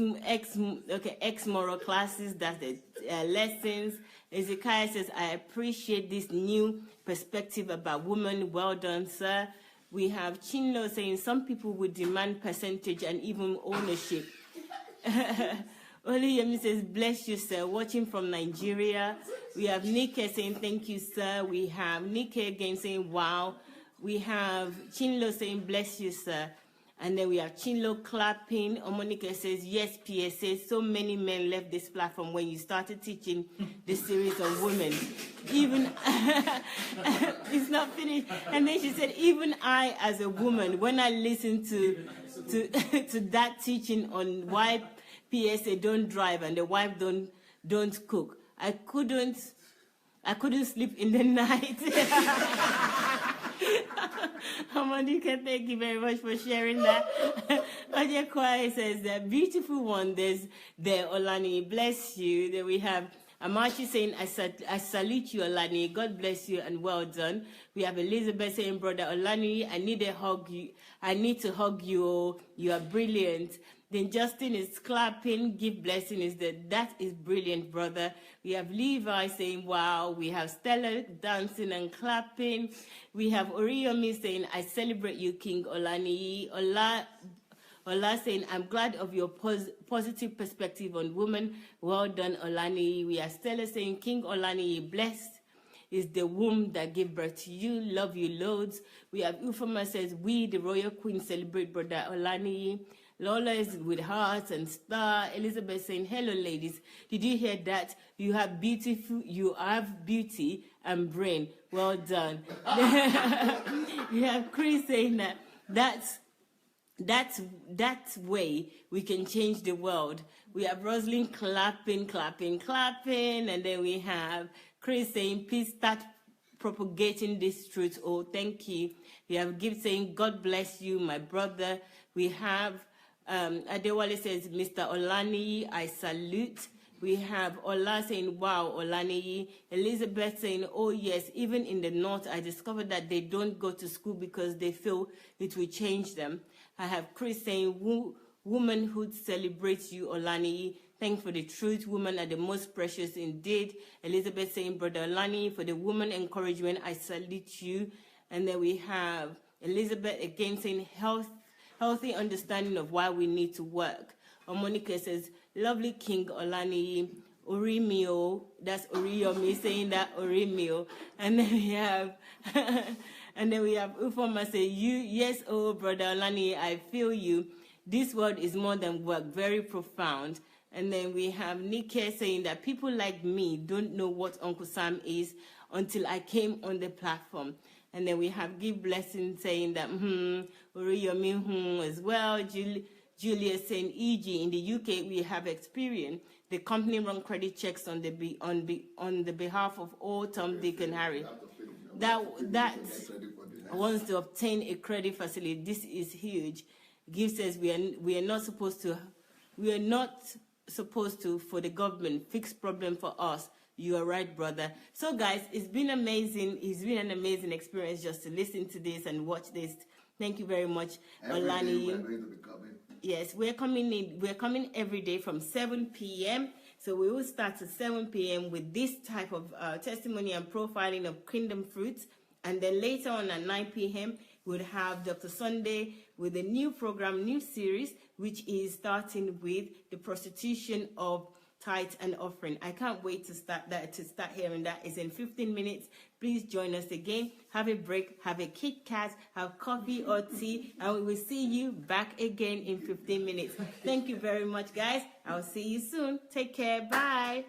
moral classes. That's the lessons. Ezekiel says, I appreciate this new perspective about women. Well done, sir. We have Chinlo saying some people would demand percentage and even ownership. Oluyemi says, bless you, sir. Watching from Nigeria. We have Nike saying, thank you, sir. We have Nike again saying, wow. We have Chinlo saying, bless you, sir. And then we have Chinlo clapping. Omonika says, yes, PSA. So many men left this platform when you started teaching the series of women. Even, it's not finished. And then she said, even I, as a woman, when I listen to that teaching on why PSA don't drive and the wife don't cook, I couldn't sleep in the night. Monica, thank you very much for sharing that. Oje Kwai says, the beautiful one, there's Olani, bless you. Then we have Amachi saying, I salute you, Olani. God bless you and well done. We have Elizabeth saying, brother Olani, I need to hug you. You are brilliant. Then Justin is clapping, give blessing that is brilliant, brother. We have Levi saying, wow. We have Stella dancing and clapping. We have Oriyomi saying, I celebrate you, King OLANIYI. Ola saying, I'm glad of your positive perspective on women. Well done, OLANIYI. We have Stella saying, King OLANIYI, blessed is the womb that gave birth to you. Love you loads. We have Ufama says, we, the royal queen, celebrate brother OLANIYI. Lola is with hearts and star. Elizabeth saying, hello, ladies. Did you hear that? You have beauty and brain. Well done. We have Chris saying that's way we can change the world. We have Rosalind clapping. And then we have Chris saying, please start propagating this truth. Oh, thank you. We have Gift saying, God bless you, my brother. We have Adewale says, Mr. OLANIYI, I salute. We have Ola saying, wow, OLANIYI. Elizabeth saying, oh yes, even in the north, I discovered that they don't go to school because they feel it will change them. I have Chris saying, womanhood celebrates you, OLANIYI. Thanks for the truth. Women are the most precious indeed. Elizabeth saying, brother OLANIYI, for the woman encouragement, I salute you. And then we have Elizabeth again saying, healthy understanding of why we need to work. Monica says, lovely King OLANIYI, Orimio, that's Oriyomi saying that Orimio. And then we have Ufoma say, yes, oh brother OLANIYI, I feel you. This word is more than work, very profound. And then we have Nike saying that people like me don't know what Uncle Sam is until I came on the platform. And then we have Give Blessing saying that, Oriyomi, as well. Julia saying, e.g., in the UK, we have experienced the company run credit checks on the behalf of all Tom, Dick, and Harry. That wants to obtain a credit facility. This is huge. Give says we are not supposed to for the government fix problem for us. You are right, brother. So, guys, it's been amazing. It's been an amazing experience just to listen to this and watch this. Thank you very much, OLANIYI. We're going to be coming. Yes, we're coming every day from 7 p.m. So we will start at 7 p.m. with this type of testimony and profiling of kingdom fruits. And then later on at 9 p.m., we'll have Dr. Sunday with a new program, new series, which is starting with the prostitution of tithe and offering. I can't wait to start hearing that. It's in 15 minutes. Please join us again. Have a break, have a Kit Kat, have coffee or tea, and we will see you back again in 15 minutes. Thank you very much, guys. I'll see you soon. Take care. Bye.